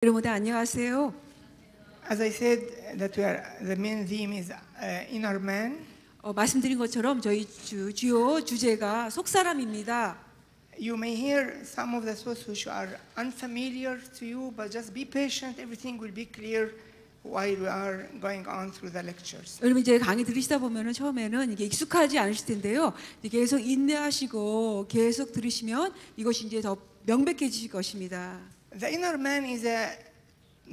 여러분들 안녕하세요. As I said, the main theme is inner man. 말씀드린 것처럼 저희 주요 주제가 속사람입니다. You may hear some of the thoughts which are unfamiliar to you, but just be patient. Everything will be clear while we are going on through the lectures. 여러분 이제 강의 들으시다 보면은 처음에는 이게 익숙하지 않으실 텐데요. 계속 인내하시고 계속 들으시면 이것이 이제 더 명백해지실 것입니다. The inner man is a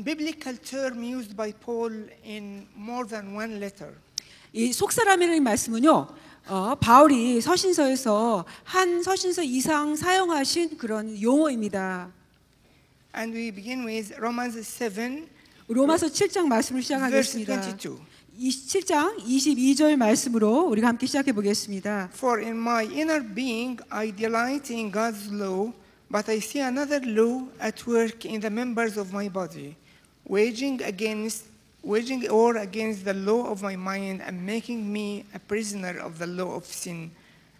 biblical term used by Paul in more than one letter. 이 속사람이라는 말씀은요, 바울이 서신서에서 한 서신서 이상 사용하신 그런 용어입니다. And we begin with Romans 7, 로마서 7장 말씀을 시작하겠습니다. verse 7장 22절 말씀으로 우리가 함께 시작해 보겠습니다. For in my inner being I delight in God's law, but I see another law at work in the members of my body, waging war against the law of my mind and making me a prisoner of the law of sin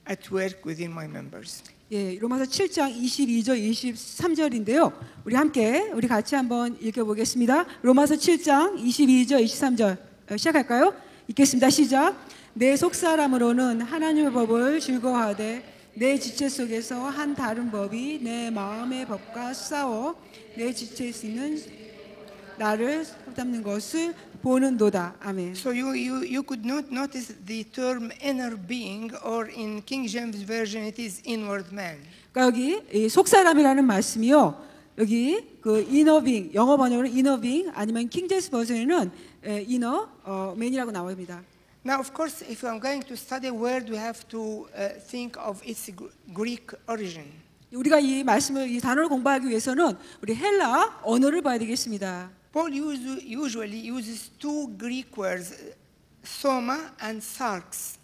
at work within my members. 예, 로마서 7장 22절 23절인데요. 우리 같이 한번 읽어 보겠습니다. 로마서 7장 22절 23절 시작할까요? 읽겠습니다. 시작. 내 속사람으로는 하나님의 법을 즐거워하되 내 지체 속에서 한 다른 법이 내 마음의 법과 싸워 내 지체에 있는 나를 붙잡는 것을 보는도다. 아멘. So you could not notice the term inner being, or in King James Version it is inward man. 그러니까 여기 이 속사람이라는 말씀이요. 여기 그 inner being, 영어 번역으로 inner being 아니면 킹제임스 버전에는 inner man이라고 나옵니다. Now, of course, if I'm going to study a word, we have to think of its Greek origin. 우리가 이 말씀을 이 단어를 공부하기 위해서는 우리 헬라 언어를 봐야 되겠습니다. Paul usually uses two Greek words, soma and sarx.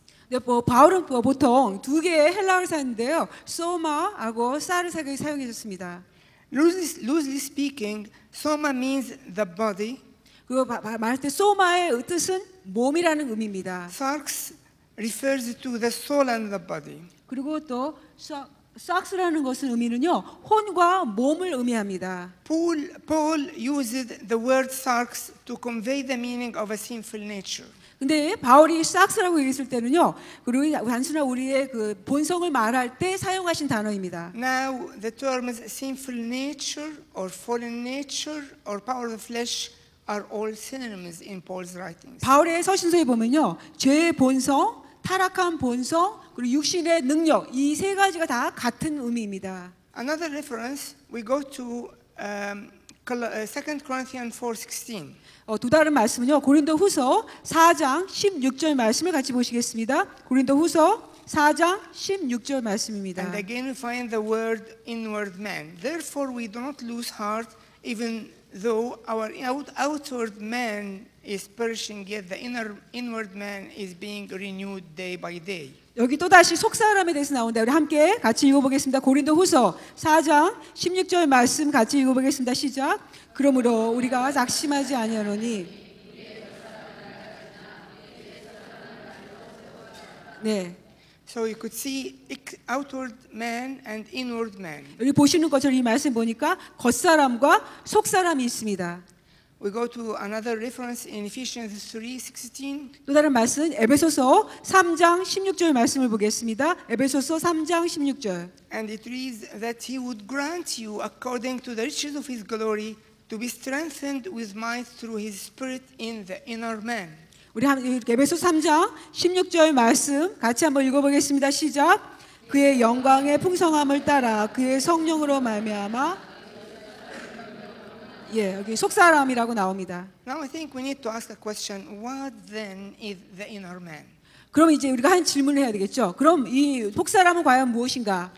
바울은 보통 두 개의 헬라어를 사용하는데요. 소마하고 사를 사용해줬습니다. Loosely speaking, soma means the body. 그 말할 때 소마의 뜻은 몸이라는 의미입니다. Sarx refers to the soul and the body. 그리고 또 삭스라는 것은 의미는요, 혼과 몸을 의미합니다. Paul used the word sarx to convey the meaning of a sinful nature. 근데 바울이 삭스라고 얘기했을 때는요, 그리고 단순한 우리의 그 본성을 말할 때 사용하신 단어입니다. Now the terms sinful nature or fallen nature or power of the flesh are all synonyms in Paul's writings. 바울의 서신서에 보면요, 죄의 본성, 타락한 본성, 그리고 육신의 능력, 이 세 가지가 다 같은 의미입니다. Another reference, we go to 2 Corinthians 4:16. 또 다른 말씀은요, 고린도후서 4장 16절 말씀을 같이 보시겠습니다. 고린도후서 4장 16절 말씀입니다. And again we find the word inward man. Therefore we do not lose heart, even though our outward man is perishing, yet the inward man is being renewed day by day. 여기 또 다시 속사람에 대해서 나오는데 우리 함께 같이 읽어보겠습니다. 고린도후서 4장 16절 말씀 같이 읽어보겠습니다. 시작. 그러므로 우리가 낙심하지 아니하노니. 네. So you could see outward man and inward man. 여기 보시는 것처럼 이 말씀 보니까 겉사람과 속사람이 있습니다. We go to another reference in Ephesians 3:16. 또 다른 말씀 에베소서 3장 16절 말씀을 보겠습니다. 에베소서 3장 16절. And it reads that he would grant you according to the riches of his glory to be strengthened with might through his spirit in the inner man. 우리 에베소 3장 16절 말씀 같이 한번 읽어보겠습니다. 시작. 그의 영광의 풍성함을 따라 그의 성령으로 말미암아. 예, 여기 속사람이라고 나옵니다. Now I think we need to ask a question. What then is the inner man? 그럼 이제 우리가 한 질문을 해야 되겠죠. 그럼 이 속사람은 과연 무엇인가?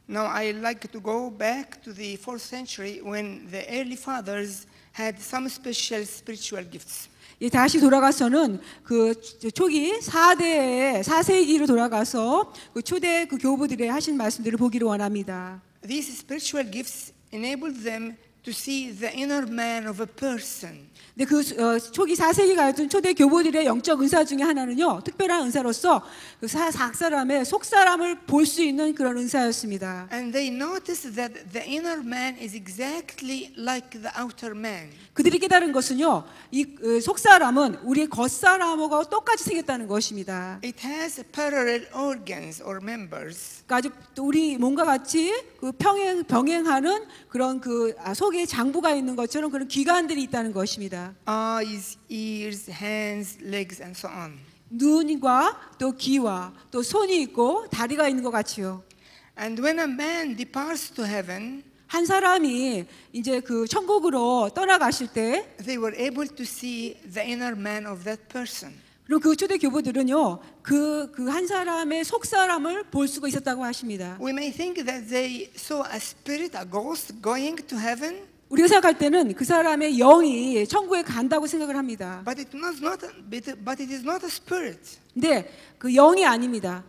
Now I like to go back to the 4th century when the early fathers had some special spiritual gifts. 예, 다시 돌아가서는 그 초기 4세기로 돌아가서 그 초대 그 교부들의 하신 말씀들을 보기를 원합니다. These spiritual gifts enabled them to see the inner man of a person. 근데 그 초기 4세기 가던 초대 교보들의 영적 은사 중에 하나는요, 특별한 은사로서 그 사람의 속 사람을 볼 수 있는 그런 은사였습니다. And they noticed that the inner man is exactly like the outer man. 그들이 깨달은 것은요, 이 속 사람은 우리의 겉 사람하고 똑같이 생겼다는 것입니다. It has parallel organs or members. 그러니까 아주 우리 몸과 같이 그 병행하는 그런 그 속에 장부가 있는 것처럼 그런 기관들이 있다는 것입니다. Eyes, ears, hands, legs, and so on. 눈과 또 귀와 또 손이 있고 다리가 있는 것 같이요. And when a man departs to heaven, 한 사람이 이제 그 천국으로 떠나가실 때, they were able to see the inner man of that person. 그리고 그 초대 교보들은요, 그 한 사람의 속 사람을 볼 수가 있었다고 하십니다. We may think that they saw a spirit, a ghost, going to heaven. 우리가 생각할 때는 그 사람의 영이 천국에 간다고 생각을 합니다. But it is not a spirit, 근데 그 영이 아닙니다.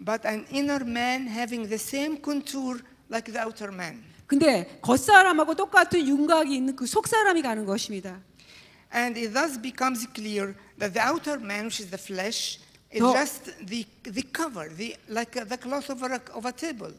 but an inner man having the same contour like the outer man. 근데 겉사람하고 똑같은 윤곽이 있는 그 속사람이 가는 것입니다. And it thus becomes clear that the outer man, which is the flesh, is 더- just the cover, like the cloth of a table.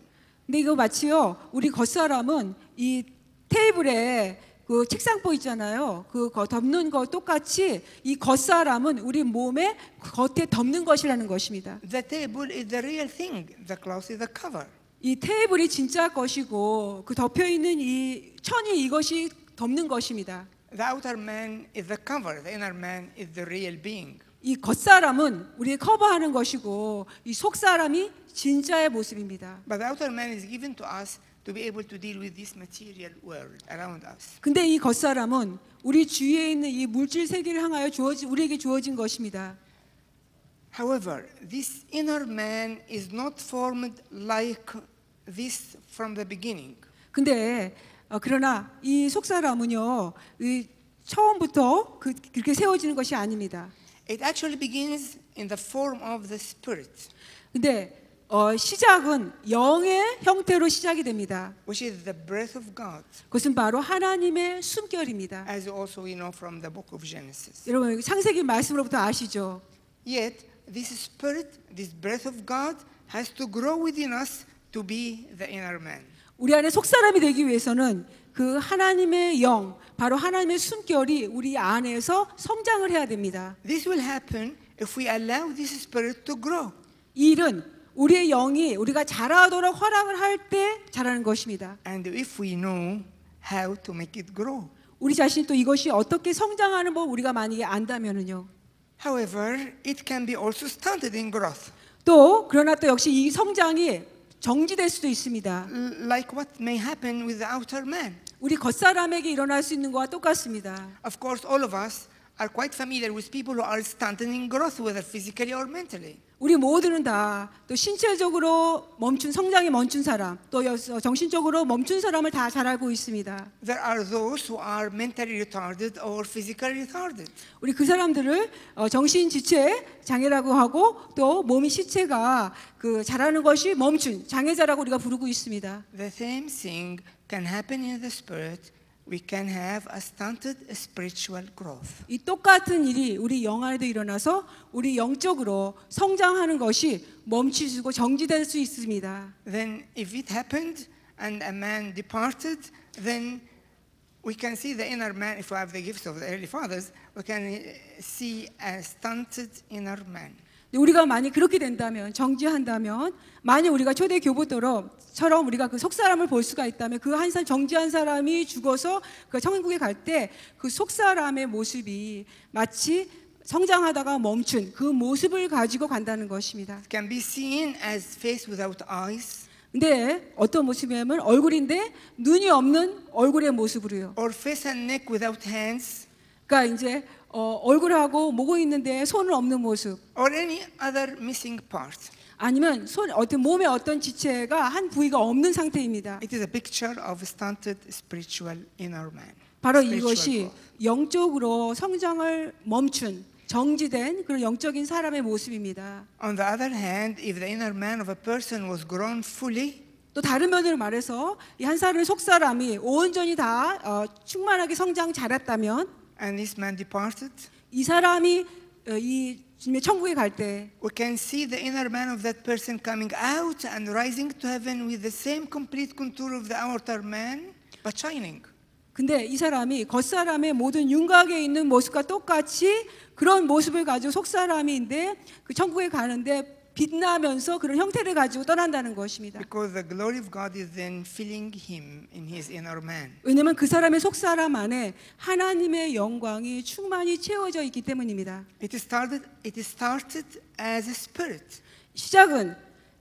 근데 이거 마치요, 우리 겉사람은 이 테이블에 그 책상보 있잖아요. 그 덮는 거 똑같이 이 겉사람은 우리 몸에 겉에 덮는 것이라는 것입니다. The table is the real thing. The cloth is the cover. 이 테이블이 진짜 것이고 그 덮여 있는 이 천이 이것이 덮는 것입니다. The outer man is the cover. The inner man is the real being. 이 겉사람은 우리 커버하는 것이고 이 속사람이 진짜의 모습입니다. But the outer man is given to us to be able to deal with this material world around us. 근데 이 겉사람은 우리 주위에 있는 이 물질 세계를 향하여 우리에게 주어진 것입니다. However, this inner man is not formed like this from the beginning. 근데 그러나 이 속사람은요, 이 처음부터 그렇게 세워지는 것이 아닙니다. It actually begins in the form of the spirit, 근데 시작은 영의 형태로 시작이 됩니다. which is the breath of God, 그것은 바로 하나님의 숨결입니다. as also we know from the book of Genesis. 여러분 창세기 말씀으로부터 아시죠? Yet, this spirit, this breath of God, has to grow within us to be the inner man. 우리 안에 속사람이 되기 위해서는 그 하나님의 영, 바로 하나님의 숨결이 우리 안에서 성장을 해야 됩니다. This will happen if we allow this spirit to grow. 이 일은 우리의 영이 우리가 자라도록 허락을 할 때 자라는 것입니다. And if we know how to make it grow. 우리 자신이 또 이것이 어떻게 성장하는 법 우리가 만약에 안다면은요. However, it can be also stunted in growth, 또 그러나 또 역시 이 성장이 정지될 수도 있습니다. like what may happen with the outer man. 우리 겉사람에게 일어날 수 있는 것과 똑같습니다. Of course, all of us are quite familiar with people who are stunted in growth, whether physically or mentally. 우리 모두는 다 또 신체적으로 성장이 멈춘 사람, 또 정신적으로 멈춘 사람을 다 잘 알고 있습니다. There are those who are mentally retarded or physically retarded. 우리 그 사람들을 정신 지체 장애라고 하고 또 몸이 시체가 그 자라는 것이 멈춘 장애자라고 우리가 부르고 있습니다. The same thing can happen in the spirit. We can have a stunted spiritual growth. 이 똑같은 일이 우리 영 안에도 일어나서 우리 영적으로 성장하는 것이 멈추고 정지될 수 있습니다. Then if it happened and a man departed, then we can see the inner man. If we have the gifts of the early fathers, we can see a stunted inner man. 우리가 만약 그렇게 된다면, 정지한다면, 만약 우리가 초대 교보처럼 우리가 그 속사람을 볼 수가 있다면 그 한 사람 정지한 사람이 죽어서 그 천국에 갈 때 그 속사람의 모습이 마치 성장하다가 멈춘 그 모습을 가지고 간다는 것입니다. It can be seen as face without eyes, 근데 어떤 모습이냐면 얼굴인데 눈이 없는 얼굴의 모습으로요. or face and neck without hands, 그러니까 이제 얼굴하고 목이 있는데 손은 없는 모습. or any other missing part. 아니면 몸의 어떤 지체가 한 부위가 없는 상태입니다. It is a picture of a stunted spiritual inner man. 바로 spiritual 이것이 growth. 영적으로 성장을 멈춘 정지된 그런 영적인 사람의 모습입니다. On the other hand, if the inner man of a person was grown fully, 또 다른 면으로 말해서 이 한 사람의 속 사람이 온전히 다 충만하게 성장 잘했다면 and this man departed, 이 사람이 이 주님의 천국에 갈 때 we can see the inner man of that person coming out and rising to heaven with the same complete contour of the outer man, but shining. 근데 이 사람이 겉사람의 모든 윤곽에 있는 모습과 똑같이 그런 모습을 가지고 속사람인데 그 천국에 가는데 빛나면서 그런 형태를 가지고 떠난다는 것입니다. Because the glory of God is then filling him in his inner man. 왜냐하면 그 사람의 속사람 안에 하나님의 영광이 충만히 채워져 있기 때문입니다. It started as a spirit, 시작은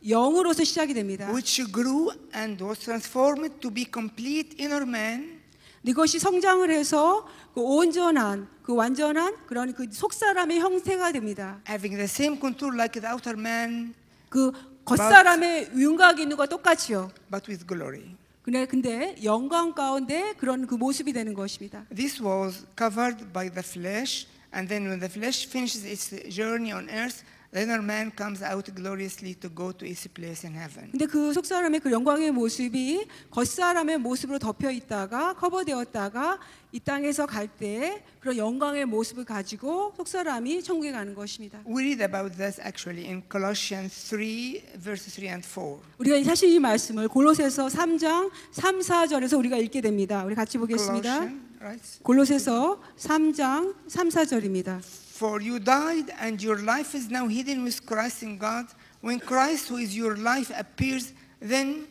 영으로서 시작이 됩니다. which grew and was transformed to be complete inner man. 이것이 성장을 해서 그 온전한, 그 완전한 그런 그 속사람의 형태가 됩니다. Having the same contour like the outer man, 그 겉사람의 윤곽이 있는 것과 똑같이요. but with glory. 근데 영광 가운데 그런 그 모습이 되는 것입니다. This was covered by the flesh, and then when the flesh finishes its journey on earth, the inner man comes out gloriously to go to its place in heaven. 근데 그 속사람의 그 영광의 모습이 겉사람의 모습으로 덮여 있다가 커버되었다가 이 땅에서 갈 때 그런 영광의 모습을 가지고 속사람이 천국에 가는 것입니다. We read about this actually in Colossians 3, verses 3 and 4. 우리가 사실 이 말씀을 골로새서 3장 3, 4절에서 우리가 읽게 됩니다. 우리 같이 보겠습니다. Colossians, right? 골로새서 3장 3, 4절입니다. For you died, and your life is now hidden with Christ in God. When Christ, who is your life, appears, then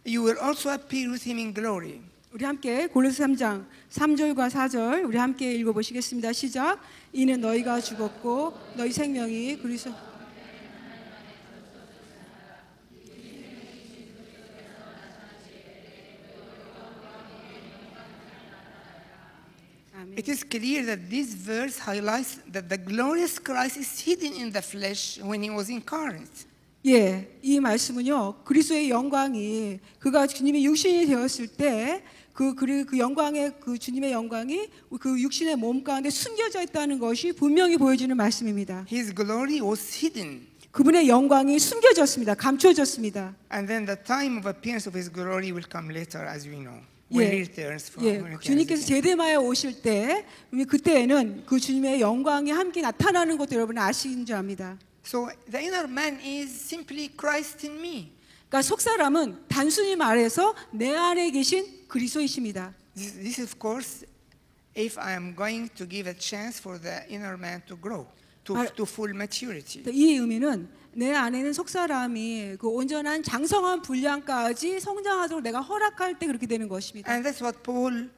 you will also appear with him in glory. 우리 함께 골로새 3장 3절과 4절 우리 함께 읽어보시겠습니다. 시작. 이는 너희가 죽었고 너희 생명이 그리스도 It is clear that this verse highlights that the glorious Christ is hidden in the flesh when he was incarnate. 예, 이 말씀은요 그리스도의 영광이 그가 주님의 육신이 되었을 때 그 영광의 그 주님의 영광이 그 육신의 몸 가운데 숨겨져 있다는 것이 분명히 보여주는 말씀입니다. His glory was hidden. 그분의 영광이 숨겨졌습니다. 감춰졌습니다. And then the time of appearance of his glory will come later, as we know. When he returns from when he returns 주님께서 again. 제데마에 오실 때 그때에는 그 주님의 영광이 함께 나타나는 것도 여러분 아시는 줄 압니다. So the inner man is simply Christ in me. 그러니까 속사람은 단순히 말해서 내 안에 계신 그리스도이십니다. This of course, if I am going to give a chance for the inner man to grow to full maturity. 이 의미는 내 안에는 속사람이 그 온전한 장성한 분량까지 성장하도록 내가 허락할 때 그렇게 되는 것입니다. And that's what Paul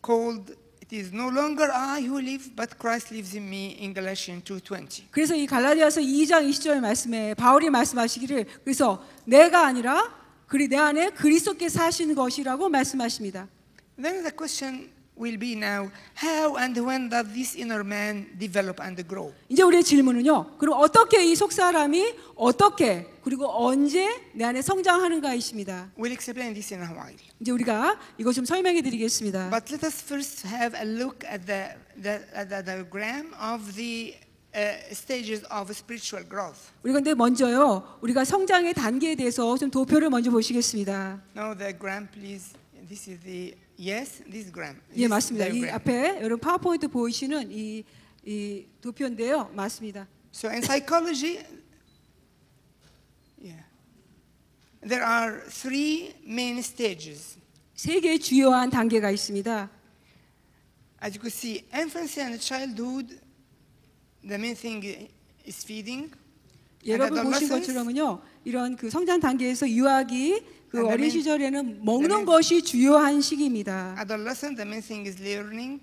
called, it is no longer I who live, but Christ lives in me in Galatians 2:20. 그래서 이 갈라디아서 2장 20절 말씀에 바울이 말씀하시기를 그래서 내가 아니라 내 안에 그리스도께서 사시는 것이라고 말씀하십니다. Then the question will be now, how and when does this inner man develop and grow? 이제 우리의 질문은요. 그럼 어떻게 이 속사람이 어떻게 그리고 언제 내 안에 성장하는가이십니다. We'll explain this in a while. 이제 우리가 이거 좀 설명해 드리겠습니다. But let us first have a look at the diagram of the stages of spiritual growth. 우리 근데 먼저요. 우리가 성장의 단계에 대해서 좀 도표를 먼저 보시겠습니다. Now the gram, please. This is the this gram. 예, 맞습니다. 이 diagram. 앞에 여러분 파워포인트 보이시는 이 도표인데요. 맞습니다. So in psychology, there are three main stages. 세 개의 주요한 단계가 있습니다. As you can see, infancy and childhood, the main thing is feeding. 여러분 보신 것처럼은요. 이런 그 성장 단계에서 유아기 그 어린 시절에는 먹는 것이 주요한 시기입니다. Adolescent, the main thing is learning.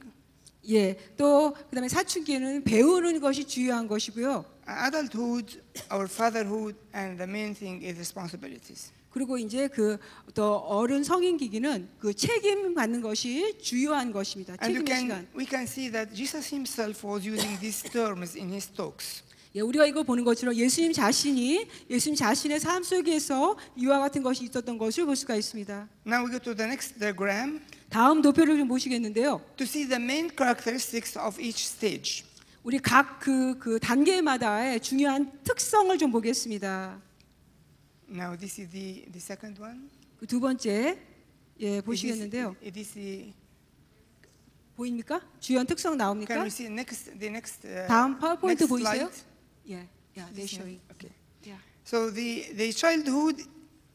예, 또 그다음에 사춘기는 배우는 것이 주요한 것이고요. Adulthood, our fatherhood, and the main thing is responsibilities. 그리고 이제 그 또 어른 성인기기는 그 책임 갖는 것이 주요한 것입니다. And 책임의 시간. we can see that Jesus himself was using these terms in his talks. 예, 우리가 이거 보는 것처럼 예수님 자신의 삶 속에서 이와 같은 것이 있었던 것을 볼 수가 있습니다. Now we go to the next diagram 다음 도표를 좀 보시겠는데요. to see the main characteristics of each stage. 우리 각 그 단계마다의 중요한 특성을 좀 보겠습니다. Now this is the second one. 그 두 번째 보시겠는데요. It is the, 보입니까? 주연 특성 can 나옵니까? we see the next 다음 파워포인트 next 보이세요? slide? 예, they're showing. Okay. Yeah. So the childhood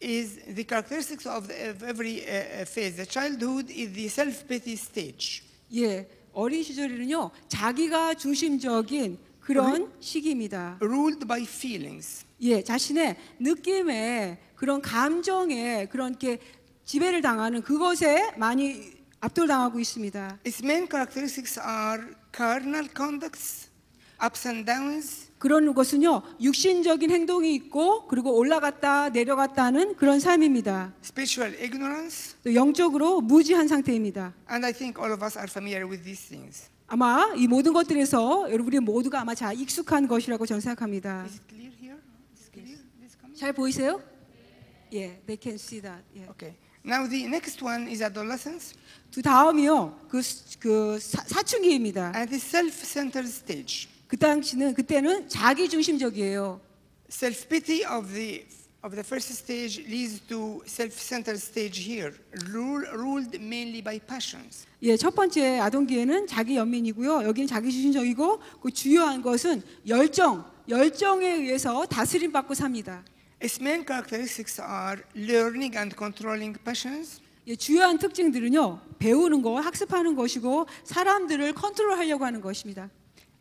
is the characteristics of every phase. The childhood is the self-pity stage. 예, 어린 시절에는요 자기가 중심적인 그런 시기입니다. Ruled by feelings. 예, 자신의 느낌에 그런 감정에 그런 게 지배를 당하는 그것에 많이 압도당하고 있습니다. Its main characteristics are carnal conducts, ups and downs, 그런 것은요 육신적인 행동이 있고 그리고 올라갔다 내려갔다 하는 그런 삶입니다. spiritual ignorance, 또 영적으로 무지한 상태입니다. and I think all of us are familiar with these things. 아마 이 모든 것들에서 여러분이 모두가 아마 잘 익숙한 것이라고 저는 생각합니다. Is it clear here? Is it clear? This coming? 잘 보이세요? 예, they can see that. 예. Okay. Now the next one is adolescence, 두 다음이요 그 사춘기입니다. and the self-centered stage. 그 당시는 그때는 자기 중심적이에요. Self-pity of the first stage leads to self-centered stage here, ruled mainly by passions. 예, 첫 번째 아동기에는 자기 연민이고요. 여기는 자기 중심적이고 그 주요한 것은 열정에 의해서 다스림 받고 삽니다. Its main characteristics are learning and controlling passions, 예, 주요한 특징들은요. 배우는 거, 학습하는 것이고 사람들을 컨트롤하려고 하는 것입니다.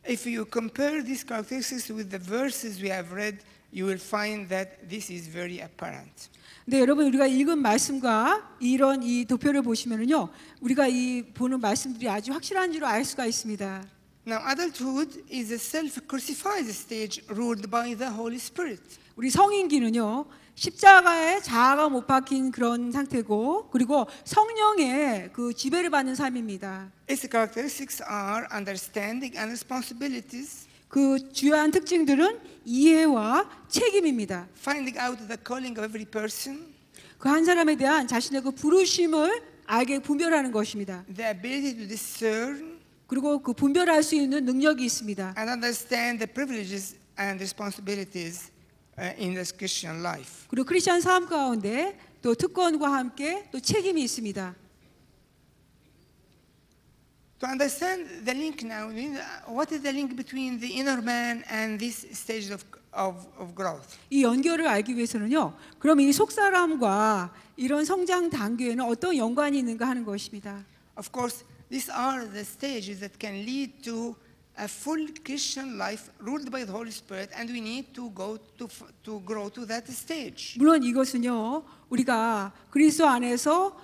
If you compare these characteristics with the verses we have read, you will find that this is very apparent. 네, 여러분 우리가 읽은 말씀과 이런 이 도표를 보시면은요. 우리가 이 보는 말씀들이 아주 확실한 줄을 알 수가 있습니다. Now, adulthood is a self-crucified stage ruled by the Holy Spirit. 우리 성인기는요. 십자가에 자아가 못 박힌 그런 상태고 그리고 성령의 그 지배를 받는 삶입니다. Its characteristics are understanding and responsibilities, 그 주요한 특징들은 이해와 책임입니다. finding out the calling of every person, 그 한 사람에 대한 자신의 그 부르심을 알게 분별하는 것입니다. the ability to discern 그리고 그 분별할 수 있는 능력이 있습니다. and understand the privileges and responsibilities in this Christian life. 그리고 크리스천 삶 가운데 또 특권과 함께 또 책임이 있습니다. To understand the link now, what is the link between the inner man and this stage of growth? 이 연결을 알기 위해서는요. 그럼 이 속사람과 이런 성장 단계에는 어떤 연관이 있는가 하는 것입니다. Of course, these are the stages that can lead to a full Christian life ruled by the Holy Spirit, and we need to grow to that stage. 물론 이것은요. 우리가 그리스도 안에서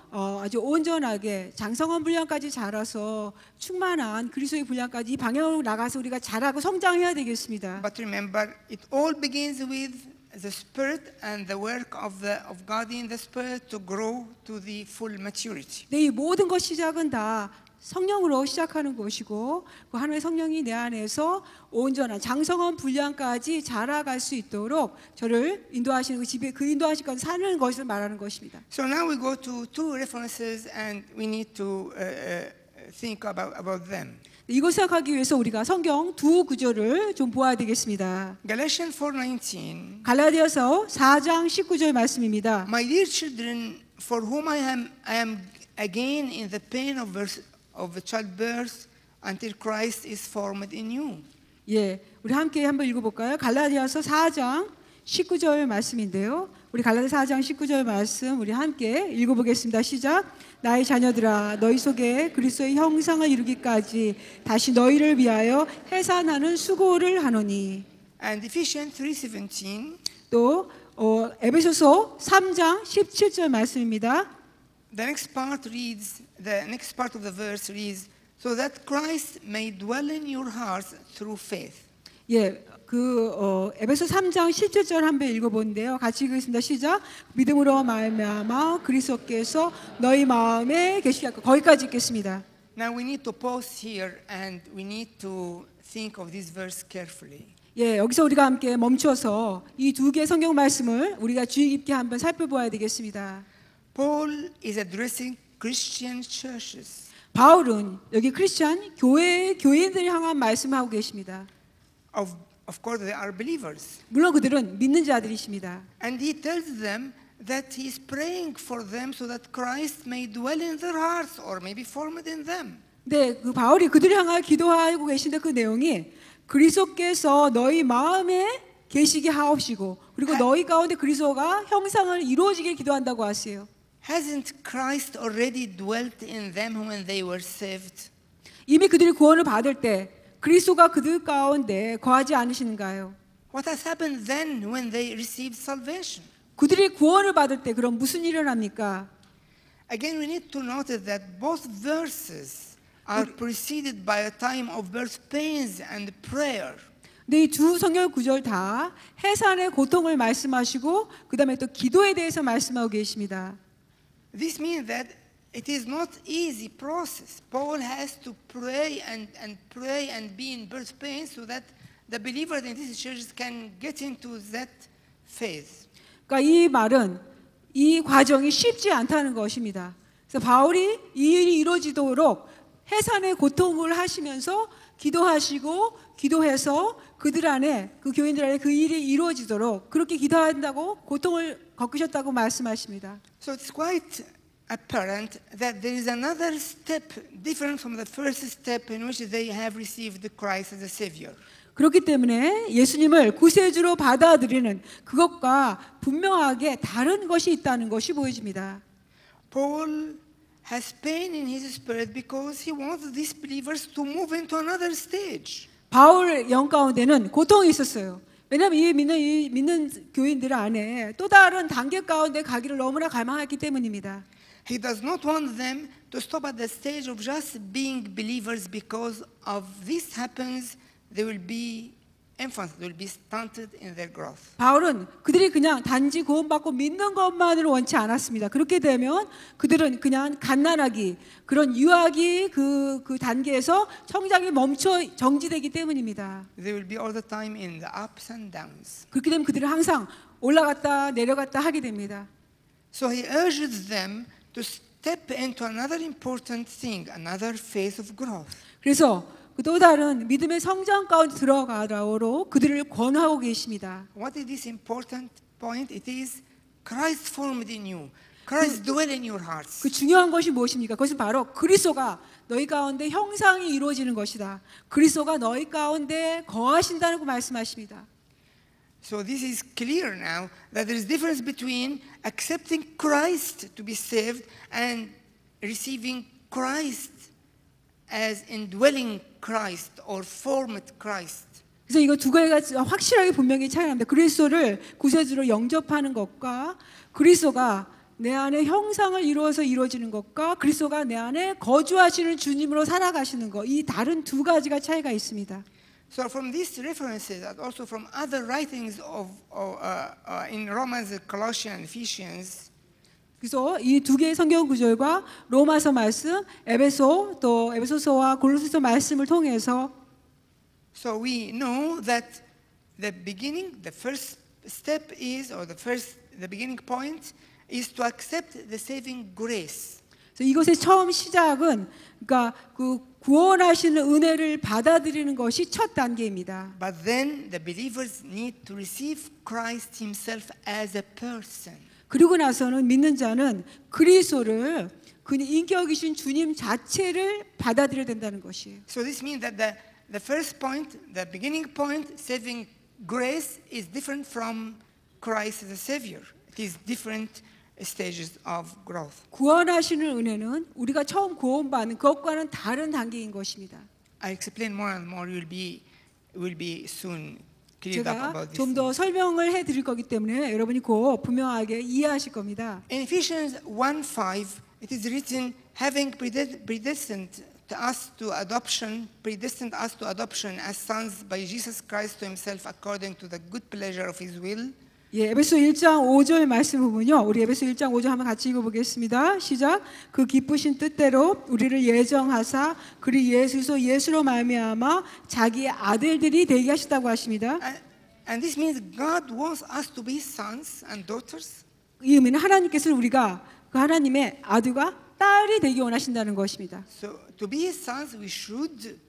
아주 온전하게 장성한 분량까지 자라서 충만한 그리스도의 분량까지 이 방향으로 나가서 우리가 자라고 성장해야 되겠습니다. But remember, it all begins with the Spirit and the work of God in the Spirit to grow to the full maturity. 네, 이 모든 것 시작은 다 성령으로 시작하는 것이고 그 하나님의 성령이 내 안에서 온전한 장성한 분량까지 자라갈 수 있도록 저를 인도하시는 그 집에 그 인도하시고 사는 것을 말하는 것입니다. So now we go to two references, and we need to think about them. 이것을 생각하기 위해서 우리가 성경 두 구절을 좀 보아야 되겠습니다. Galatians 4:19. 갈라디아서 4장 19절 말씀입니다. My dear children, for whom I am again in the pain of childbirth until Christ is formed in you. 예, 우리 함께 한번 읽어볼까요? 갈라디아서 4장 19절 말씀인데요. 우리 갈라디아서 4장 19절 말씀 우리 함께 읽어보겠습니다. 시작. 나의 자녀들아, 너희 속에 그리스도의 형상을 이루기까지 다시 너희를 위하여 해산하는 수고를 하노니. And Ephesians 3:17. 또 에베소서 3장 17절 말씀입니다. The next part of the verse reads, so that Christ may dwell in your hearts through faith. 예, 에베소 3장 17절 한번 읽어보는데요. 같이 읽겠습니다. 시작. 믿음으로 말미암아 그리스도께서 너희 마음에 계시게 하고 거기까지 읽겠습니다. Now we need to pause here, and we need to think of this verse carefully. 예, 여기서 우리가 함께 멈춰서 이 두 개의 성경 말씀을 우리가 주의 깊게 한번 살펴보아야 되겠습니다. Paul is addressing Christian churches. 바울은 여기 크리스천 교인들을 향한 말씀하고 계십니다. Of course, they are believers. 물론 그들은 믿는 자들이십니다. And he tells them that he is praying for them so that Christ may dwell in their hearts or may be formed in them. 네, 그 바울이 그들을 향하여 기도하고 계신데 그 내용이 그리스도께서 너희 마음에 계시게 하옵시고 그리고 너희 가운데 그리스도가 형상을 이루어지길 기도한다고 하세요. Hasn't Christ already dwelt in them when they were saved? 이미 그들이 구원을 받을 때 그리스도가 그들 가운데 거하지 않으시는가요? What has happened then when they received salvation? 그들이 구원을 받을 때 그럼 무슨 일이 일어납니까? Again, we need to note that both verses are preceded by a time of birth pains and prayer. 네, 이 두 성경 구절 다 해산의 고통을 말씀하시고 그 다음에 또 기도에 대해서 말씀하고 계십니다. This means that it is not easy process. Paul has to pray and pray and be in birth pains so that the believers in these churches can get into that phase. 그러니까 이 말은 이 과정이 쉽지 않다는 것입니다. 그래서 바울이 이 일이 이루어지도록 해산의 고통을 하시면서 기도하시고 기도해서 그들 안에 그 교인들 안에 그 일이 이루어지도록 그렇게 기도한다고 고통을 겪으셨다고 말씀하십니다. So it's quite apparent that there is another step different from the first step in which they have received Christ as a Savior. 그렇기 때문에 예수님을 구세주로 받아들이는 그것과 분명하게 다른 것이 있다는 것이 보여집니다. Paul has pain in his spirit because he wants these believers to move into another stage. 바울 영 가운데는 고통이 있었어요. 왜냐하면 이 믿는 교인들 안에 또 다른 단계 가운데 가기를 너무나 갈망했기 때문입니다. He does not want them to stop at the stage of just being believers because of this happens. They will be infants, they will be stunted in their growth. 바울은 그들이 그냥 단지 구원받고 믿는 것만을 원치 않았습니다. 그렇게 되면 그들은 그냥 갓난아기 그런 유아기 그 단계에서 성장이 멈춰 정지되기 때문입니다. They will be all the time in the ups and downs. 그렇게 되면 그들은 항상 올라갔다 내려갔다 하게 됩니다. So he urges them to step into another important thing, another phase of growth. 그래서 또 다른 믿음의 성장 가운데 들어가도록 그들을 권하고 계십니다. What is this important point? It is Christ formed in you. Christ dwell in your hearts. 그 중요한 것이 무엇입니까? 그것은 바로 그리스도가 너희 가운데 형상이 이루어지는 것이다. 그리스도가 너희 가운데 거하신다고 말씀하십니다. So this is clear now that there is difference between accepting Christ to be saved and receiving Christ as indwelling Christ or formed Christ. 그래서 이거 두 가지가 확실하게 분명히 차이납니다. 그리스도를 구세주로 영접하는 것과 그리스도가 내 안에 형상을 이루어서 이루어지는 것과 그리스도가 내 안에 거주하시는 주님으로 살아가시는 것, 이 다른 두 가지가 차이가 있습니다. So from these references and also from other writings in Romans, Colossians, Ephesians, 그래서 이 두 개의 성경 구절과 로마서 말씀, 에베소 또 에베소서와 골로새서 말씀을 통해서 so we know that the first step is, or the beginning point is to accept the saving grace. 그래서 이것의 처음 시작은 그러니까 그 구원하시는 은혜를 받아들이는 것이 첫 단계입니다. But then the believers need to receive Christ Himself as a person. 그리고 나서는 믿는 자는 그리스도를 그 인격이신 주님 자체를 받아들여야 된다는 것이에요. So this means that the first point, the beginning point, saving grace is different from Christ as a Savior. It is different stages of growth. 구원하시는 은혜는 우리가 처음 구원받는 그것과는 다른 단계인 것입니다. I explain more and more. Will be soon cleared up 제가 about this. 좀 더 설명을 해드릴 거기 때문에 여러분이 곧 분명하게 이해하실 겁니다. In Ephesians 1:5, it is written, having predestined us to adoption as sons by Jesus Christ to Himself according to the good pleasure of His will. 예, 에베소 1장 5절 말씀 부분요. 우리 에베소 1장 5절 한번 같이 읽어보겠습니다. 시작. 그 기쁘신 뜻대로 우리를 예정하사 그리 예수로 말미암아 자기의 아들들이 되게 하셨다고 하십니다. And this means God wants us to be sons and daughters. 이 의미는 하나님께서는 우리가 그 하나님의 아들과 딸이 되기 원하신다는 것입니다. So to be His sons, we should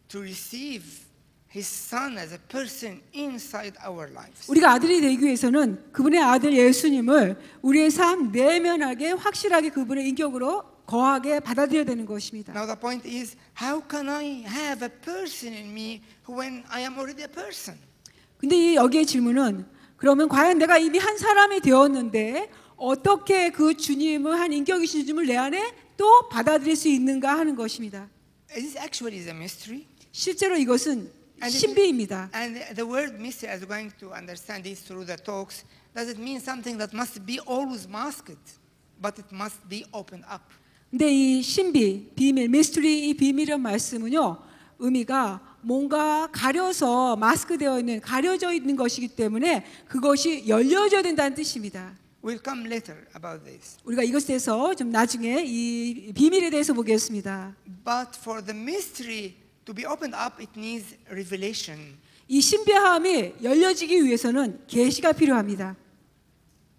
to receive His Son as a person inside our lives. 우리가 아들이 되기 위해서는 그분의 아들 예수님을 우리의 삶 내면하게 확실하게 그분의 인격으로 거하게 받아들여야 되는 것입니다. Now the point is, how can I have a person in me when I am already a person? 근데 여기의 질문은 그러면 과연 내가 이미 한 사람이 되었는데 어떻게 그 주님을 한 인격이신 주님을 내 안에 또 받아들일 수 있는가 하는 것입니다. This actually is a mystery. 실제로 이것은 신비입니다. And the word mystery, as we're going to understand this through the talks, doesn't mean something that must be always masked, but it must be opened up. 근데 이 신비, 비밀, 미스터리 이 비밀이라는 말씀은요. 의미가 뭔가 가려서 마스크되어 있는 가려져 있는 것이기 때문에 그것이 열려져야 된다는 뜻입니다. We'll come later about this. 우리가 이것에 대해서 좀 나중에 이 비밀에 대해서 보겠습니다. But for the mystery to be opened up, it needs revelation. 이 신비함이 열려지기 위해서는 계시가 필요합니다.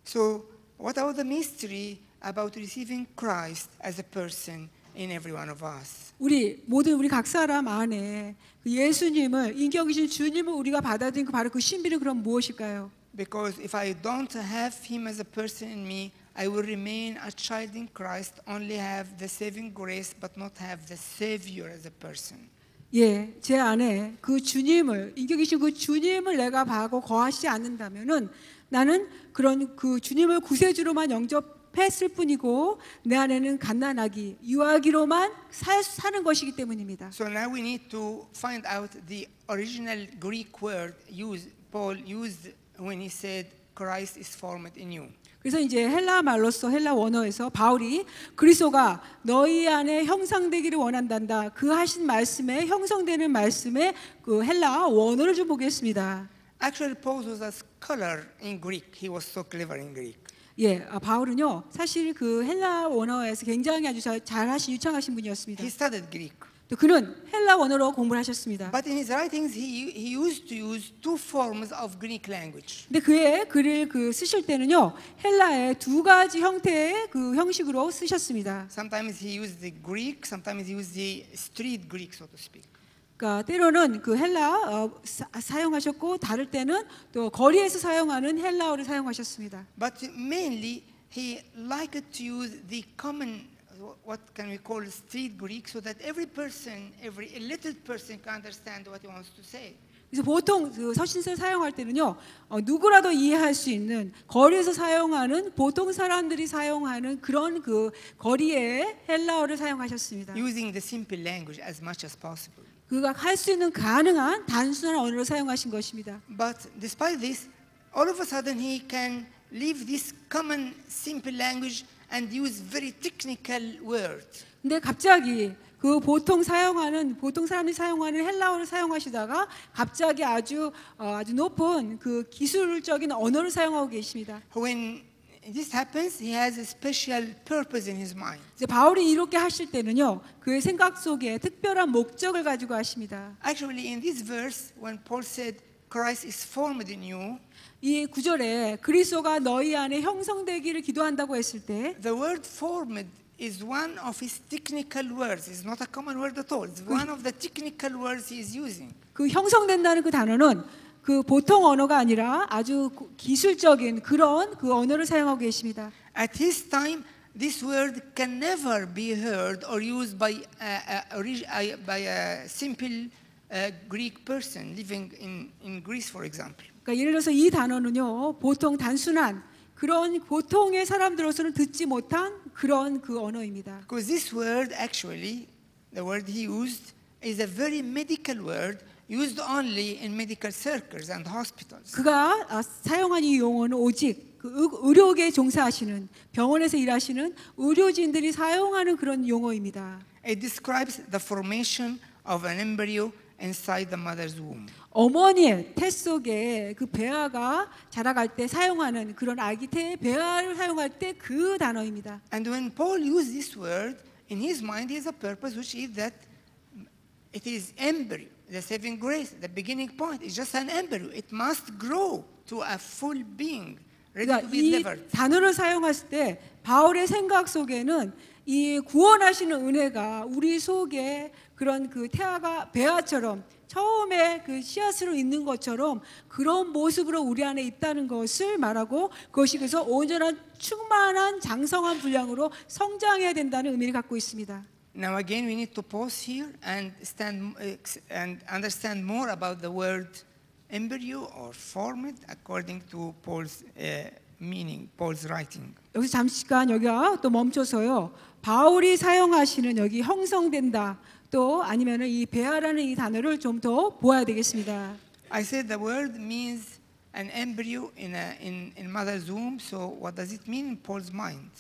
So, what about the mystery about receiving Christ as a person in every one of us? 우리 각 사람 안에 그 예수님을 인격이신 주님을 우리가 받아들인 그 바로 그 신비는 그럼 무엇일까요? Because if I don't have Him as a person in me, I will remain a child in Christ, only have the saving grace, but not have the Savior as a person. 예, 제 안에 그 주님을 인격이신 그 주님을 내가 봐고 거하지 않는다면은 나는 그런 그 주님을 구세주로만 영접했을 뿐이고 내 안에는 갓난아기, 유아기로만 사는 것이기 때문입니다. So now we need to find out the original Greek word Paul used when he said Christ is formed in you. 그래서 이제 헬라 말로서 헬라 원어에서 바울이 그리스도가 너희 안에 형상되기를 원한단다. 그 하신 말씀에 형성되는 말씀에 그 헬라 원어를 좀 보겠습니다. Actually, Paul was a scholar in Greek. He was so clever in Greek. 예, 바울은요 사실 그 헬라 원어에서 굉장히 아주 잘하신 유창하신 분이었습니다. He studied Greek. 또 그는 헬라 원어로 공부를 하셨습니다. But in his writings, he used to use two forms of Greek language. 근데 그의 글을 쓰실 때는요 헬라의 두 가지 형태의 그 형식으로 쓰셨습니다. Sometimes he used the Greek, sometimes he used the street Greek, so to speak. 그러니까 때로는 그 헬라 사용하셨고 다를 때는 또 거리에서 사용하는 헬라어를 사용하셨습니다. But mainly, he liked to use the common, what can we call street Greek, so that every person, every illiterate person can understand what he wants to say. 그래서 보통 그 서신서를 사용할 때는요 누구라도 이해할 수 있는 거리에서 사용하는 보통 사람들이 사용하는 그런 그 거리의 헬라어를 사용하셨습니다. Using the simple language as much as possible. 그가 할 수 있는 가능한 단순한 언어를 사용하신 것입니다. But despite this, all of a sudden he can leave this common simple language and use very technical words. 근데 갑자기 그 보통 사람들이 사용하는 헬라어를 사용하시다가 갑자기 아주 높은 그 기술적인 언어를 사용하고 계십니다. When this happens, he has a special purpose in his mind. 이제 바울이 이렇게 하실 때는요 그의 생각 속에 특별한 목적을 가지고 하십니다. Actually, in this verse, when Paul said, Christ is formed in you, 이 구절에 그리스도가 너희 안에 형성되기를 기도한다고 했을 때 the word formed is one of his technical words. It's not a common word at all. It's one of the technical words he is using. 그 형성된다는 그 단어는 그 보통 언어가 아니라 아주 기술적인 그런 그 언어를 사용하고 계십니다. At his time, this word can never be heard or used by a simple Greek person living in Greece, for example. 그러니까 예를 들어서 이 단어는요 보통 단순한 그런 보통의 사람들로서는 듣지 못한 그런 그 언어입니다. Because this word actually, the word he used, is a very medical word used only in medical circles and hospitals. 그가 사용한 이 용어는 오직 그 의료계에 종사하시는 병원에서 일하시는 의료진들이 사용하는 그런 용어입니다. It describes the formation of an embryo inside the mother's womb. 어머니의 태 속에 그 배아가 자라갈 때 사용하는 그런 아기 태의 배아를 사용할 때 그 단어입니다. And when Paul used this word, in his mind he has a purpose, which is that it is embryo, the saving grace, the beginning point. It's just an embryo. It must grow to a full being, ready to 그러니까 be 이 delivered. 단어를 사용했을 때 바울의 생각 속에는 이 구원하시는 은혜가 우리 속에 그런 그 태아가 배아처럼 처음에 그 씨앗으로 있는 것처럼 그런 모습으로 우리 안에 있다는 것을 말하고 그것이 그래서 온전한 충만한 장성한 분량으로 성장해야 된다는 의미를 갖고 있습니다. Now again, we need to pause here and understand more about the word embryo or formed according to Paul's meaning, Paul's writing. 여기서 잠시간 여기가 또 멈춰서요. 바울이 사용하시는 여기 형성된다 또 아니면은 이 배아라는 이 단어를 좀 더 보아야 되겠습니다. I said the word means an embryo in mother's womb. So what does it mean in Paul's mind?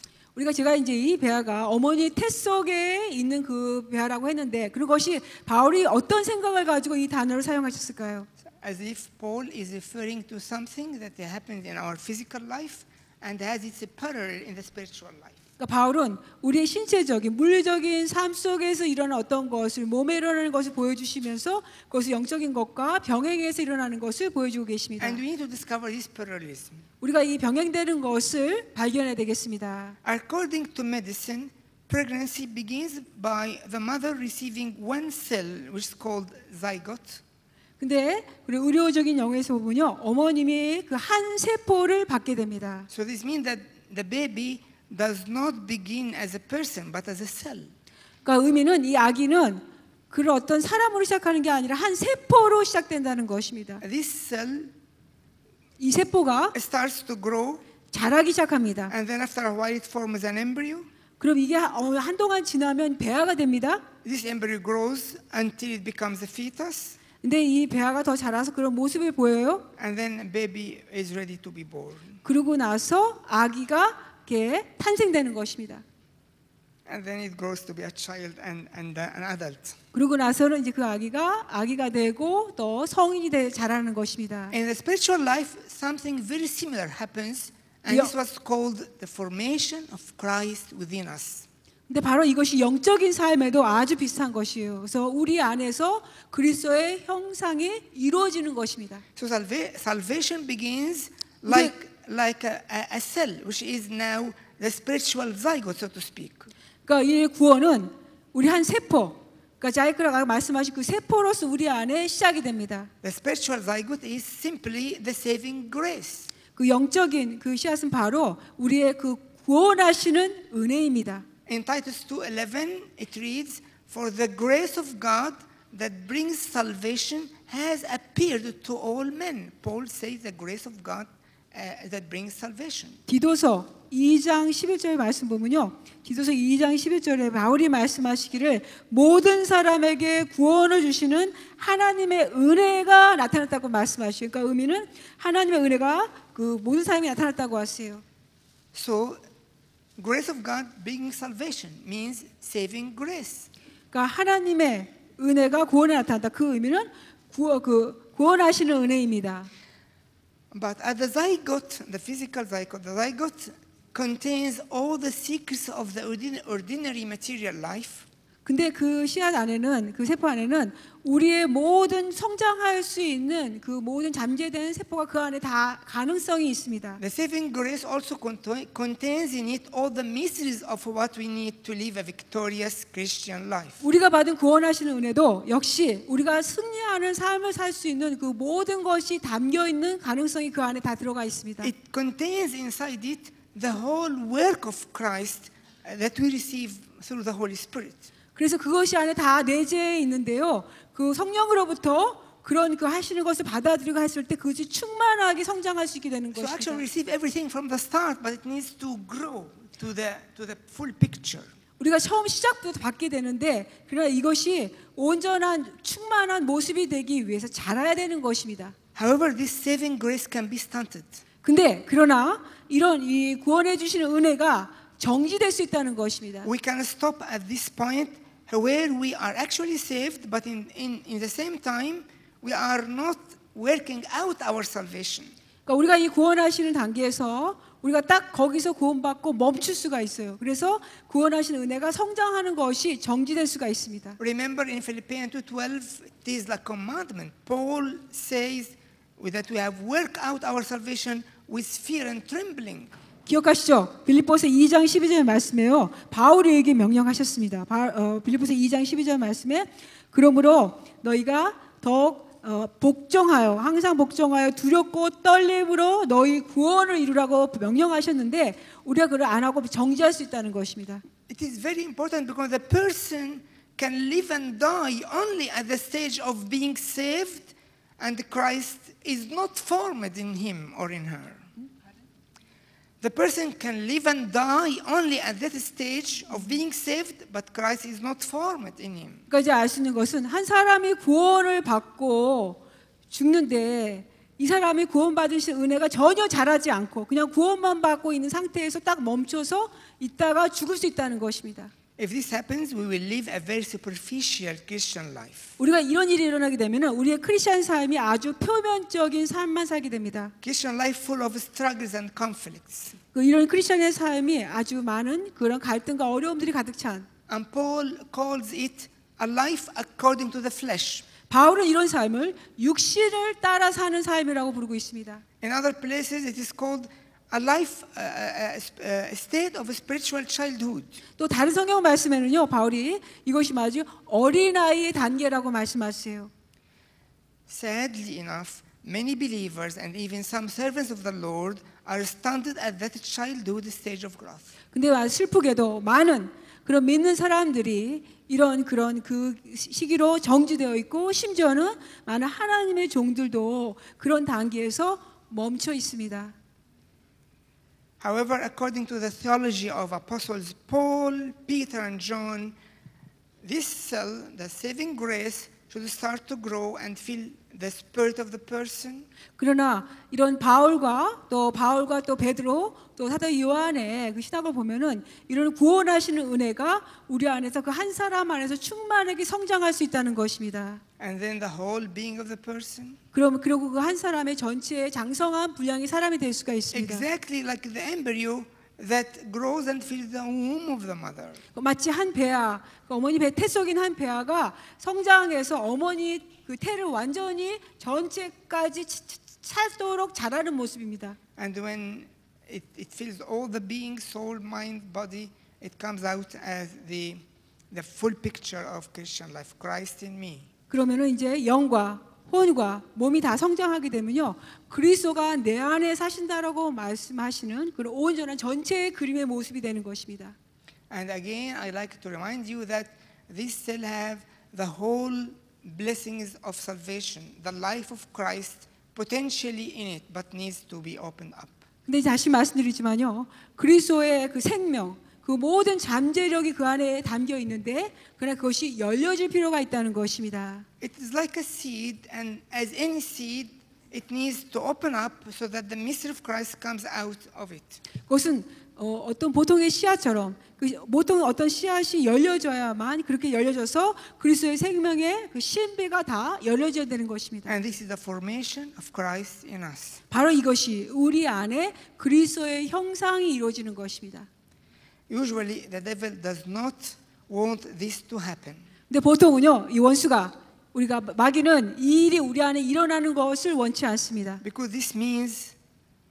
제가 이제 이 배아가 어머니 태 속에 있는 그 배아라고 했는데 그것이 바울이 어떤 생각을 가지고 이 단어를 사용하셨을까요? As if Paul is referring to something that happened in our physical life and has its parallel in the spiritual life. 그러니까 바울은 우리의 신체적인 물리적인 삶 속에서 일어나는 어떤 것을 몸에 일어나는 것을 보여주시면서 그것을 영적인 것과 병행해서 일어나는 것을 보여주고 계십니다. And we need to discover this parallelism. 우리가 이 병행되는 것을 발견해야 되겠습니다. According to medicine, pregnancy begins by the mother receiving one cell, which is called zygote. 근데 우리 의료적인 영역에서 보면요, 어머님이 그 한 세포를 받게 됩니다. So this means that the baby does not begin as a person, but as a cell. 그러니까 의미는 이 아기는 그런 어떤 사람으로 시작하는 게 아니라 한 세포로 시작된다는 것입니다. This cell 이 세포가 starts to grow, 자라기 시작합니다. and then after a while it forms an embryo. 그럼 이게 한동안 지나면 배아가 됩니다. This embryo grows until it becomes a fetus, 근데 이 배아가 더 자라서 그런 모습을 보여요. and then a baby is ready to be born. 그러고 나서 아기가 이렇게 탄생되는 것입니다. And then it grows to be a child and an adult. 그러고 나서는 이제 그 아기가 되고 또 성인이 자라는 것입니다. In the spiritual life, something very similar happens, and this was called the formation of Christ within us. 근데 바로 이것이 영적인 삶에도 아주 비슷한 것이에요. 그래서 우리 안에서 그리스도의 형상이 이루어지는 것입니다. So salvation begins like a cell, which is now the spiritual zygote, so to speak. 그러니까 이 구원은 우리 한 세포, 그러니까 자이크라가 말씀하신 그 세포로서 우리 안에 시작이 됩니다. The spiritual zygote is simply the saving grace. 그 영적인 그 씨앗은 바로 우리의 그 구원하시는 은혜입니다. In Titus 2:11, it reads, "For the grace of God that brings salvation has appeared to all men." Paul says the grace of God that brings salvation. 디도서 2장 11절 말씀 보면요. 디도서 2장 11절에 바울이 말씀하시기를 모든 사람에게 구원을 주시는 하나님의 은혜가 나타났다고 말씀하시요. 그러니까 의미는 하나님의 은혜가 그 모든 사람이 나타났다고 하세요. So grace of God bringing salvation means saving grace. 그러니까 하나님의 은혜가 구원에 나타났다. 그 의미는 구원하시는 은혜입니다. But at the zygote, the physical zygote, the zygote contains all the secrets of the ordinary material life. 근데 그 씨앗 안에는 그 세포 안에는 우리의 모든 성장할 수 있는 그 모든 잠재된 세포가 그 안에 다 가능성이 있습니다. The saving grace also contains in it all the mysteries of what we need to live a victorious Christian life. 우리가 받은 구원하시는 은혜도 역시 우리가 승리하는 삶을 살 수 있는 그 모든 것이 담겨 있는 가능성이 그 안에 다 들어가 있습니다. It contains inside it the whole work of Christ that we receive through the Holy Spirit. 그래서 그것이 안에 다 내재해 있는데요. 그 성령으로부터 그런 그 하시는 것을 받아들이고 했을 때 그것이 충만하게 성장할 수 있게 되는 So actually we 것입니다. receive everything from the start, but it needs to grow to the full picture. 우리가 처음 시작부터 받게 되는데 그러나 이것이 온전한 충만한 모습이 되기 위해서 자라야 되는 것입니다. However, this saving grace can be stunted. 근데 그러나 이런 이 구원해 주시는 은혜가 정지될 수 있다는 것입니다. We can stop at this point where we are actually saved, but in the same time, we are not working out our salvation. 그러니까 우리가 이 구원하시는 단계에서 우리가 딱 거기서 구원받고 멈출 수가 있어요. 그래서 구원하시는 은혜가 성장하는 것이 정지될 수가 있습니다. Remember in Philippians 2:12, it is the commandment. Paul says that we have worked out our salvation with fear and trembling. 기억하시죠? 빌립보서 2장 12절 말씀에요. 바울에게 명령하셨습니다. 빌립보서 2장 12절 말씀에 그러므로 너희가 더욱 복종하여 항상 복종하여 두렵고 떨림으로 너희 구원을 이루라고 명령하셨는데 우리가 그걸 안 하고 정지할 수 있다는 것입니다. It is very important because the person can live and die only at the stage of being saved and Christ is not formed in him or in her. The person can live and die only at that stage of being saved, but Christ is not formed in him. 그러니까 이제 알 수 있는 것은 한 사람이 구원을 받고 죽는데 이 사람이 구원받으신 은혜가 전혀 자라지 않고 그냥 구원만 받고 있는 상태에서 딱 멈춰서 있다가 죽을 수 있다는 것입니다. If this happens, we will live a very superficial Christian life. 우리가 이런 일이 일어나게 되면 우리의 크리스천 삶이 아주 표면적인 삶만 살게 됩니다. Christian life full of struggles and conflicts. 이런 크리스천의 삶이 아주 많은 그런 갈등과 어려움들이 가득 찬. And Paul calls it a life according to the flesh. 바울은 이런 삶을 육신을 따라 사는 삶이라고 부르고 있습니다. In other places, it is called a life, a state of spiritual childhood. 또 다른 성경 말씀에는요, 바울이 이것이 아주 어린아이의 단계라고 말씀하세요. Sadly enough, many believers and even some servants of the Lord are stunted at that childhood stage of growth. 근데 슬프게도 많은 그런 믿는 사람들이 이런 그런 그 시기로 정지되어 있고 심지어는 많은 하나님의 종들도 그런 단계에서 멈춰 있습니다. However, according to the theology of apostles Paul, Peter, and John, this cell, the saving grace, should start to grow and fill the spirit of the person. 그러나 이런 바울과 또 베드로 또 사도 요한의 그 신학을 보면은 이런 구원하시는 은혜가 우리 안에서 그 한 사람 안에서 충만하게 성장할 수 있다는 것입니다. And then the whole being of the person. 그리고 그 한 사람의 전체의 장성한 분량의 사람이 될 수가 있습니다. Exactly like the embryo that grows and fills the womb of the mother. 마치 한 배아, 어머니 태 속인 한 배아가 성장해서 어머니 그 태를 완전히 전체까지 차도록 자라는 모습입니다. And when it fills all the being, soul, mind, body, it comes out as the full picture of Christian life, Christ in me. 그러면은 이제 영과 혼과 몸이 다 성장하게 되면요, 그리스도가 내 안에 사신다라고 말씀하시는 그런 온전한 전체의 그림의 모습이 되는 것입니다. And again, I like to remind you that these still have the whole blessings of salvation, the life of Christ potentially in it, but needs to be opened up. 근데 다시 말씀드리지만요, 그리스도의 그 생명, 그 모든 잠재력이 그 안에 담겨 있는데 그러나 그것이 열려질 필요가 있다는 것입니다. It is like a seed, and as any seed, it needs to open up so that the mystery of Christ comes out of it. 그것은 어떤 보통의 씨앗처럼 보통 어떤 씨앗이 열려져야만 그렇게 열려져서 그리스도의 생명의 그 신비가 다 열려져야 되는 것입니다. And this is the formation of Christ in us. 바로 이것이 우리 안에 그리스도의 형상이 이루어지는 것입니다. Usually, the devil does not want this to happen. 근데 보통은요, 이 원수가 우리가 마귀는 이 일이 우리 안에 일어나는 것을 원치 않습니다. Because this means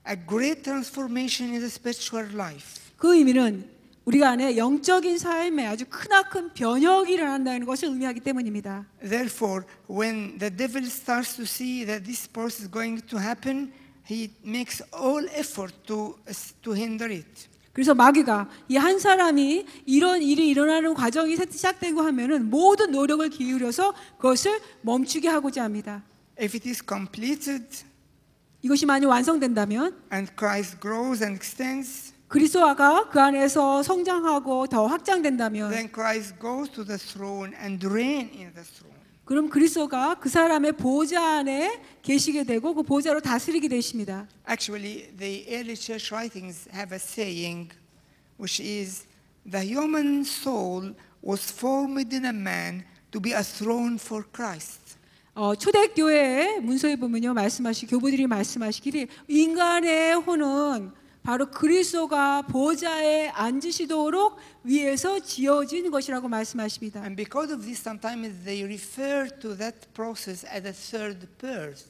a great transformation in the spiritual life. 그 의미는 우리가 안에 영적인 삶에 아주 크나큰 변혁이 일어난다는 것을 의미하기 때문입니다. Therefore, when the devil starts to see that this process is going to happen, he makes all effort to hinder it. 그래서 마귀가 이 한 사람이 이런 일이 일어나는 과정이 시작되고 하면은 모든 노력을 기울여서 그것을 멈추게 하고자 합니다. If it is completed 이것이 만약 완성된다면 and Christ grows and extends, 그리스도가 그 안에서 성장하고 더 확장된다면 then Christ goes to the throne and reign in the throne. 그럼 그리스도가 그 사람의 보좌 안에 계시게 되고 그 보좌로 다스리게 되십니다. Actually, the early church writings have a saying, which is, the human soul was formed in a man to be a throne for Christ. 초대교회의 문서에 보면요, 교부들이 말씀하시기를 인간의 혼은 바로 그리스도가 보좌에 앉으시도록 위에서 지어진 것이라고 말씀하십니다. And because of this, sometimes they refer to that process as a third birth.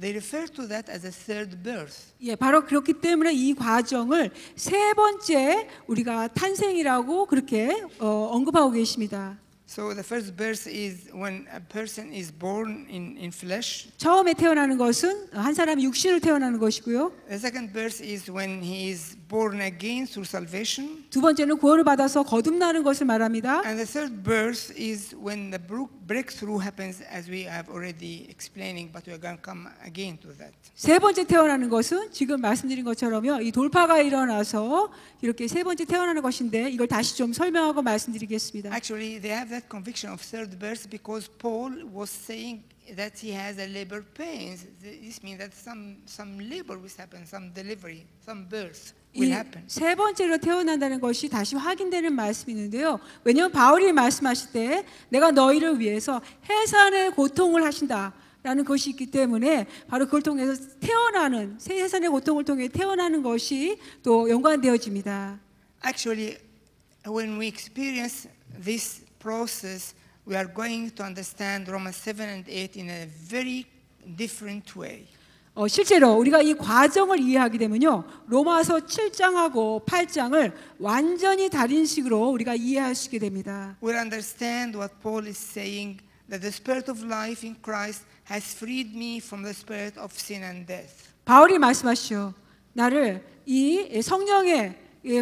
they refer to that as a third birth. 예, 바로 그렇기 때문에 이 과정을 세 번째 우리가 탄생이라고 그렇게 언급하고 계십니다. So the first birth is when a person is born in flesh. 처음에 태어나는 것은 한 사람이 육신으로 태어나는 것이고요. The second birth is when he is born again through salvation. 두 번째는 구원을 받아서 거듭나는 것을 말합니다. And the third birth is when the breakthrough happens, as we have already explaining, but we are going to come again to that. 세 번째 태어나는 것은 지금 말씀드린 것처럼요. 이 돌파가 일어나서 이렇게 세 번째 태어나는 것인데 이걸 다시 좀 설명하고 말씀드리겠습니다. Actually, they have that conviction of third birth because Paul was saying that he has a labor pains. This means that some labor will happen, some delivery, some birth will happen. 세 번째로 태어난다는 것이 다시 확인되는 말씀이 있는데요. 왜냐하면 바울이 말씀하실 때 내가 너희를 위해서 해산의 고통을 하신다라는 것이 있기 때문에 바로 그걸 통해서 태어나는 해산의 고통을 통해 태어나는 것이 또 연관되어집니다. Actually, when we experience this process, we are going to understand Romans 7 and 8 in a very different way. 실제로 우리가 이 과정을 이해하게 되면요. 로마서 7장하고 8장을 완전히 다른 식으로 우리가 이해할 수 있게 됩니다. We'll understand what Paul is saying, that the spirit of life in Christ has freed me from the spirit of sin and death. 바울이 말씀하시죠. 나를 이 성령의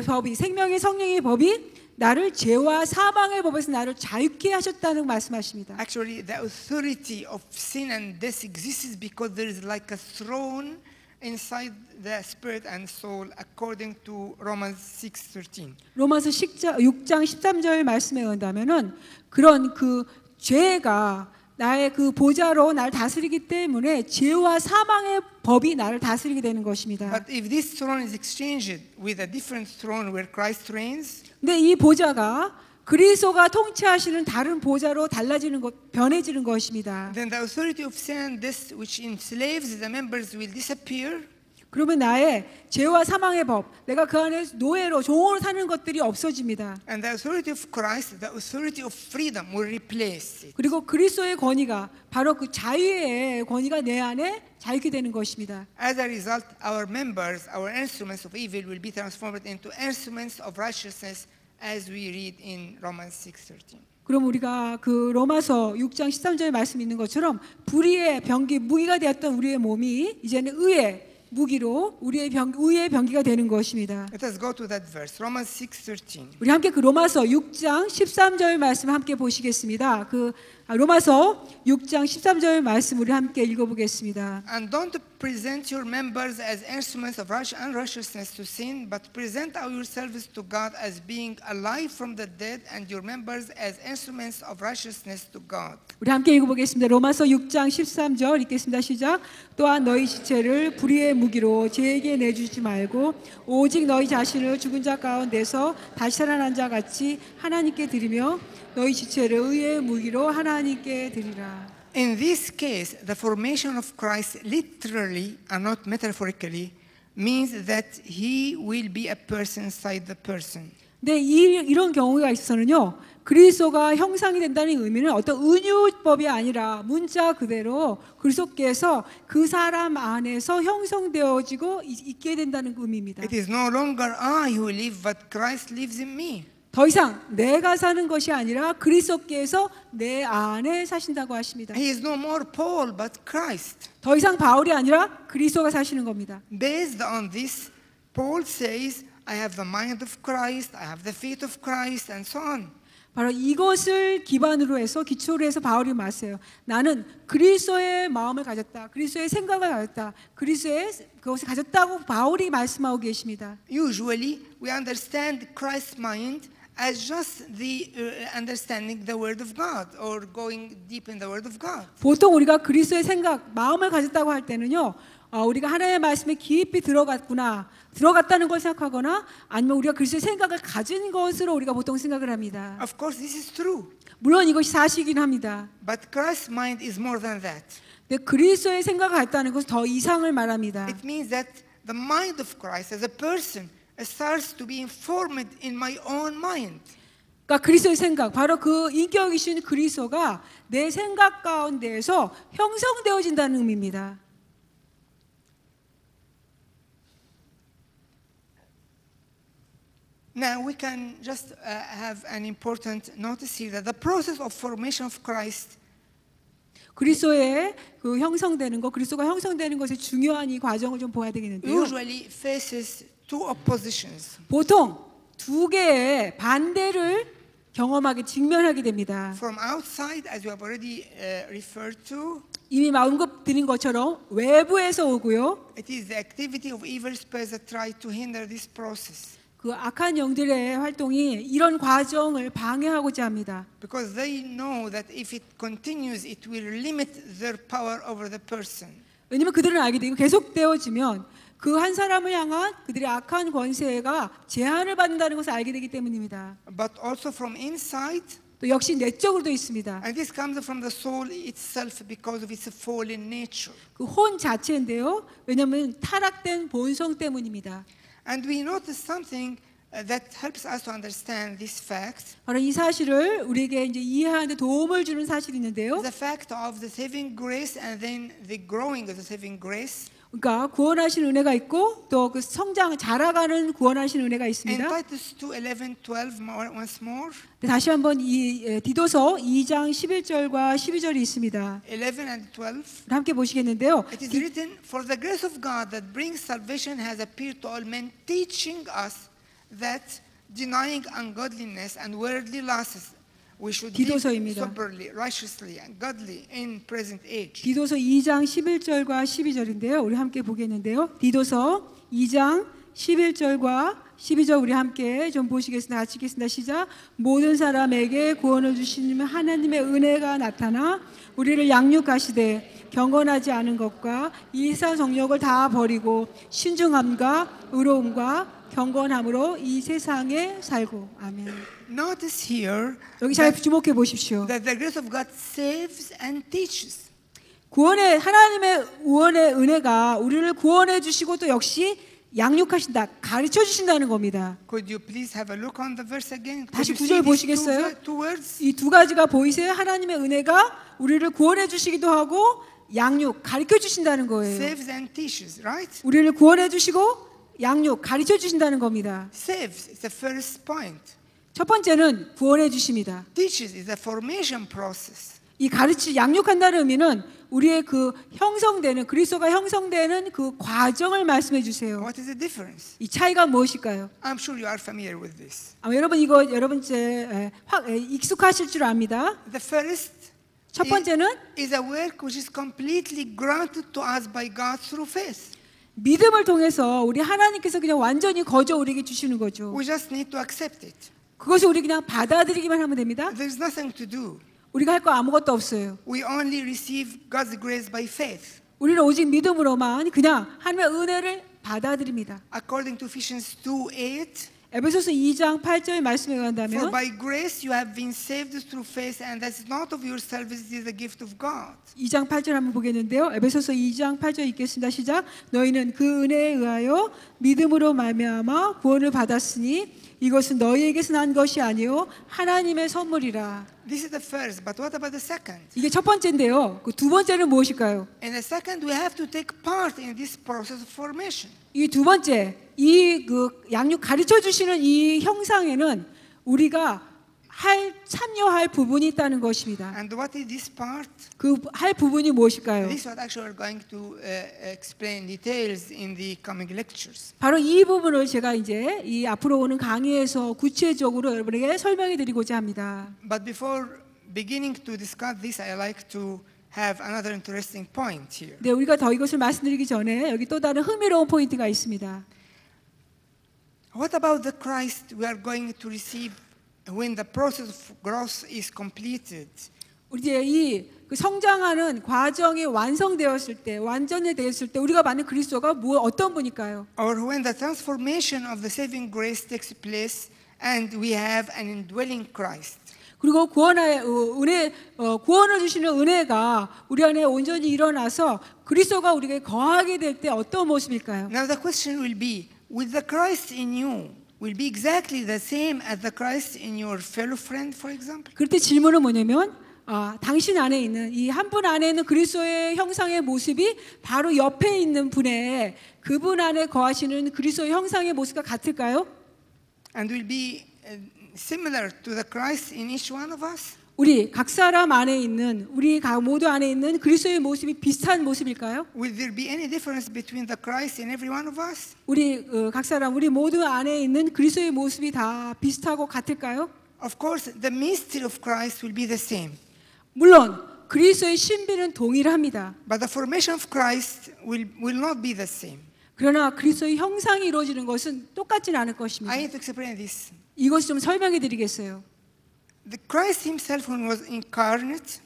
법이 생명의 성령의 법이 나를 죄와 사망의 법에서 나를 자유케 하셨다는 말씀하십니다. Actually, the authority of sin and death exists because there is like a throne inside the spirit and soul, according to Romans 6:13. 로마서 6장 13절 말씀에 의한다면은 그런 그 죄가 나의 그 보좌로 나를 다스리기 때문에 죄와 사망의 법이 나를 다스리게 되는 것입니다. But if this throne is exchanged with a different throne where Christ reigns, 근데 이 보좌가 그리스도가 통치하시는 다른 보좌로 달라지는 것, 변해지는 것입니다. then the authority of sin and death, which enslaves the members, will disappear. 그러면 나의 죄와 사망의 법, 내가 그 안에 노예로 종으로 사는 것들이 없어집니다. And the authority of Christ, the authority of freedom, will replace it. 그리고 그리스도의 권위가 바로 그 자유의 권위가 내 안에 자유케 되는 것입니다. As a result, our members, our instruments of evil, will be transformed into instruments of righteousness, as we read in Romans 6:13. 그럼 우리가 그 로마서 6장 13절에 말씀 있는 것처럼 불의의 병기, 무기가 되었던 우리의 몸이 이제는 의의 무기로 우리의 의의 병기가 되는 것입니다. Let us go to that verse, Romans 6:13. 우리 함께 그 로마서 6장 13절 말씀 함께 보시겠습니다. 그 로마서 6장 13절 말씀 우리 함께 읽어보겠습니다. And don't present your members as instruments of unrighteousness to sin, but present yourselves to God as being alive from the dead, and your members as instruments of righteousness to God. 우리 함께 읽어보겠습니다. 로마서 6장 13절 읽겠습니다. 시작. 또한 너희 지체를 불의의 무기로 죄에게 내주지 말고 오직 너희 자신을 죽은 자 가운데서 다시 살아난 자 같이 하나님께 드리며 너희 지체를 의의 무기로 하나님께 드리라. In this case, the formation of Christ literally and not metaphorically means that he will be a person inside the person. 네, 이런 경우가 있어서는요. 그리스도가 형상이 된다는 의미는 어떤 은유법이 아니라 문자 그대로 그리스도께서 그 사람 안에서 형성되어지고 있게 된다는 의미입니다. It is no longer I who live, but Christ lives in me. 더 이상 내가 사는 것이 아니라 그리스도께서 내 안에 사신다고 하십니다. He is no more Paul, but Christ. 더 이상 바울이 아니라 그리스도가 사시는 겁니다. Based on this, Paul says, I have the mind of Christ, I have the faith of Christ, and so on. 바로 이것을 기반으로 해서 기초로 해서 바울이 말해요. 나는 그리스도의 마음을 가졌다. 그리스도의 생각을 가졌다. 그리스도의 그것을 가졌다고 바울이 말씀하고 계십니다. Usually, we understand Christ's mind as just the understanding the Word of God or going deep in the Word of God. 보통 우리가 그리스도의 생각, 마음을 가졌다고 할 때는요. 우리가 하나님의 말씀에 깊이 들어갔다는 걸 생각하거나 아니면 우리가 그리스도의 생각을 가진 것으로 우리가 보통 생각을 합니다. Of course, this is true. 물론 이것이 사실이긴 합니다. But Christ's mind is more than that. 근데 그리스도의 생각을 갖다는 것은 더 이상을 말합니다. It means that the mind of Christ as a person starts to be informed in my own mind. 그러니까 그리스도의 생각, 바로 그 인격이신 그리스도가 내 생각 가운데에서 형성되어진다는 의미입니다. Now we can just have an important notice here that the process of formation of Christ 그리스도의 그 형성되는 것, 그리스도가 형성되는 것의 중요한 이 과정을 좀 보아야 되겠는데요. usually faces two oppositions. 보통 두 개의 반대를 경험하게 직면하게 됩니다. From outside, as you have already referred to, 이미 언급드린 것처럼 외부에서 오고요. it is the activity of evil spirits that try to hinder this process. 그 악한 영들의 활동이 이런 과정을 방해하고자 합니다. Because they know that if it continues, it will limit their power over the person. 왜냐하면 그들은 알게 되고 계속되어지면 그 한 사람을 향한 그들의 악한 권세가 제한을 받는다는 것을 알게 되기 때문입니다. But also from inside, 또 역시 내적으로도 있습니다. and this comes from the soul itself because of its fallen nature. 그 혼 자체인데요. 왜냐하면 타락된 본성 때문입니다. And we notice something that helps us to understand this fact. 바로 이 사실을 우리에게 이제 이해하는 데 도움을 주는 사실이 있는데요. The fact of the saving grace and then the growing of the saving grace. 그러니까 구원하신 은혜가 있고 또 그 성장 자라가는 구원하신 은혜가 In 있습니다. Titus 2:11-12 once more. 다시 한번 이 디도서 2장 11절과 12절이 있습니다. 11 and 12. 함께 보시겠는데요. It is written, "For the grace of God that brings salvation has appeared to all men, teaching us that denying ungodliness and worldly lusts, we should live 디도서입니다. soberly, righteously, and godly in present age." 디도서 2장 11절과 12절인데요. 우리 함께 보겠는데요. 디도서 2장 11절과 12절 우리 함께 좀 보시겠습니다. 같이 읽겠습니다. 시작. 모든 사람에게 구원을 주시는 하나님의 은혜가 나타나 우리를 양육하시되 경건하지 않은 것과 이상 정욕을 다 버리고 신중함과 의로움과 경건함으로 이 세상에 살고. 아멘. Notice here 여기 잘 주목해 보십시오. that the grace of God saves and teaches. 구원의 하나님의 구원의 은혜가 우리를 구원해 주시고 또 역시 양육하신다, 가르쳐 주신다는 겁니다. Could you please have a look on the verse again? 다시 Could you see 구절 these 보시겠어요? two words? 이 두 가지가 보이세요? 하나님의 은혜가 우리를 구원해 주시기도 하고 양육, 가르쳐 주신다는 거예요. Saves and teaches, right? 우리를 구원해 주시고 양육, 가르쳐 주신다는 겁니다. Saves is the first point. 첫 번째는 구원해 주십니다. Teaches is the formation process. 이 양육한다는 의미는 우리의 그 형성되는 그리스도가 형성되는 그 과정을 말씀해 주세요. What is the difference? 이 차이가 무엇일까요? I'm sure you are familiar with this. 아마 여러분 이거 익숙하실 줄 압니다. The first 첫 번째는 is a work which is completely granted to us by God through faith. 믿음을 통해서 우리 하나님께서 그냥 완전히 거저 우리에게 주시는 거죠. We just need to accept it. 그것을 우리 그냥 받아들이기만 하면 됩니다. There's nothing to do. 우리가 할 거 아무것도 없어요. We only receive God's grace by faith. 우리는 오직 믿음으로만 그냥 하나님의 은혜를 받아들입니다. According to Ephesians 2:8. 에베소서 2장 8절의 말씀에 For 의한다면 by grace you have been saved through faith, and that's not of yourselves, it is the gift of God. 2장 8절 한번 보겠는데요. 에베소서 2장 8절 읽겠습니다. 시작. 너희는 그 은혜에 의하여 믿음으로 말미암아 구원을 받았으니 이것은 너희에게서 난 것이 아니요 하나님의 선물이라. This is the first, but what about the second? 이게 첫 번째인데요. 그 두 번째는 무엇일까요? In the second, we have to take part in this process of formation. 이 두 번째, 이 그 양육 가르쳐 주시는 이 형상에는 우리가 참여할 부분이 있다는 것입니다. And what is this part? 그 할 부분이 무엇일까요? This is what actually we're going to explain details in the coming lectures. 바로 이 부분을 제가 이제 이 앞으로 오는 강의에서 구체적으로 여러분에게 설명해 드리고자 합니다. But before beginning to discuss this, I like to have another interesting point here. 네, 우리가 더 이것을 말씀드리기 전에 여기 또 다른 흥미로운 포인트가 있습니다. What about the Christ we are going to receive when the process of growth is completed? 우리 이제 이 성장하는 과정이 완성되었을 때, 완전히 되었을 때 우리가 받는 그리스도가 어떤 분일까요? Or when the transformation of the saving grace takes place and we have an indwelling Christ. 그리고 구원을 주시는 은혜가 우리 안에 온전히 일어나서 그리스도가 우리에게 거하게 될 때 어떤 모습일까요? Now the question will be, will the Christ in you will be exactly the same as the Christ in your fellow friend, for example? 그럴 때 질문은 뭐냐면 당신 안에 있는 이 한 분 안에 있는 그리스도의 형상의 모습이 바로 옆에 있는 분의 그분 안에 거하시는 그리스도의 형상의 모습과 같을까요? and will be similar to the Christ in each one of us? 우리 각 사람 안에 있는 우리 각 모두 안에 있는 그리스도의 모습이 비슷한 모습일까요? Will there be any difference between the Christ in every one of us? 우리 각 사람 우리 모두 안에 있는 그리스도의 모습이 다 비슷하고 같을까요? Of course, the mystery of Christ will be the same, 물론 그리스도의 신비는 동일합니다. but the formation of Christ will not be the same. 그러나 그리스도의 형상이 이루어지는 것은 똑같지는 않을 것입니다. I need to explain this. 이것을 좀 설명해 드리겠어요. The Christ himself, when he was incarnate,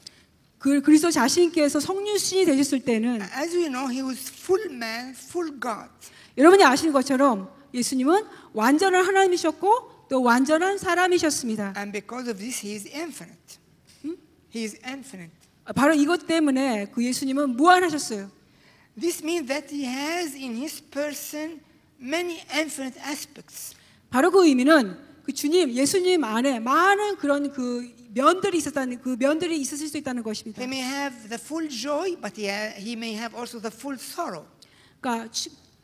그 그리스도 자신께서 성육신이 되셨을 때는 as we know, he was full man, full God. 여러분이 아시는 것처럼 예수님은 완전한 하나님이셨고 또 완전한 사람이셨습니다. And because of this, he is infinite. He is infinite. 바로 이것 때문에 그 예수님은 무한하셨어요. This means that he has in his person many infinite aspects. 바로 그 의미는 그 주님, 예수님 안에 많은 그런 그 면들이 있었다는 그 면들이 있었을 수 있다는 것입니다. He may have the full joy, but he may have also the full sorrow. 그러니까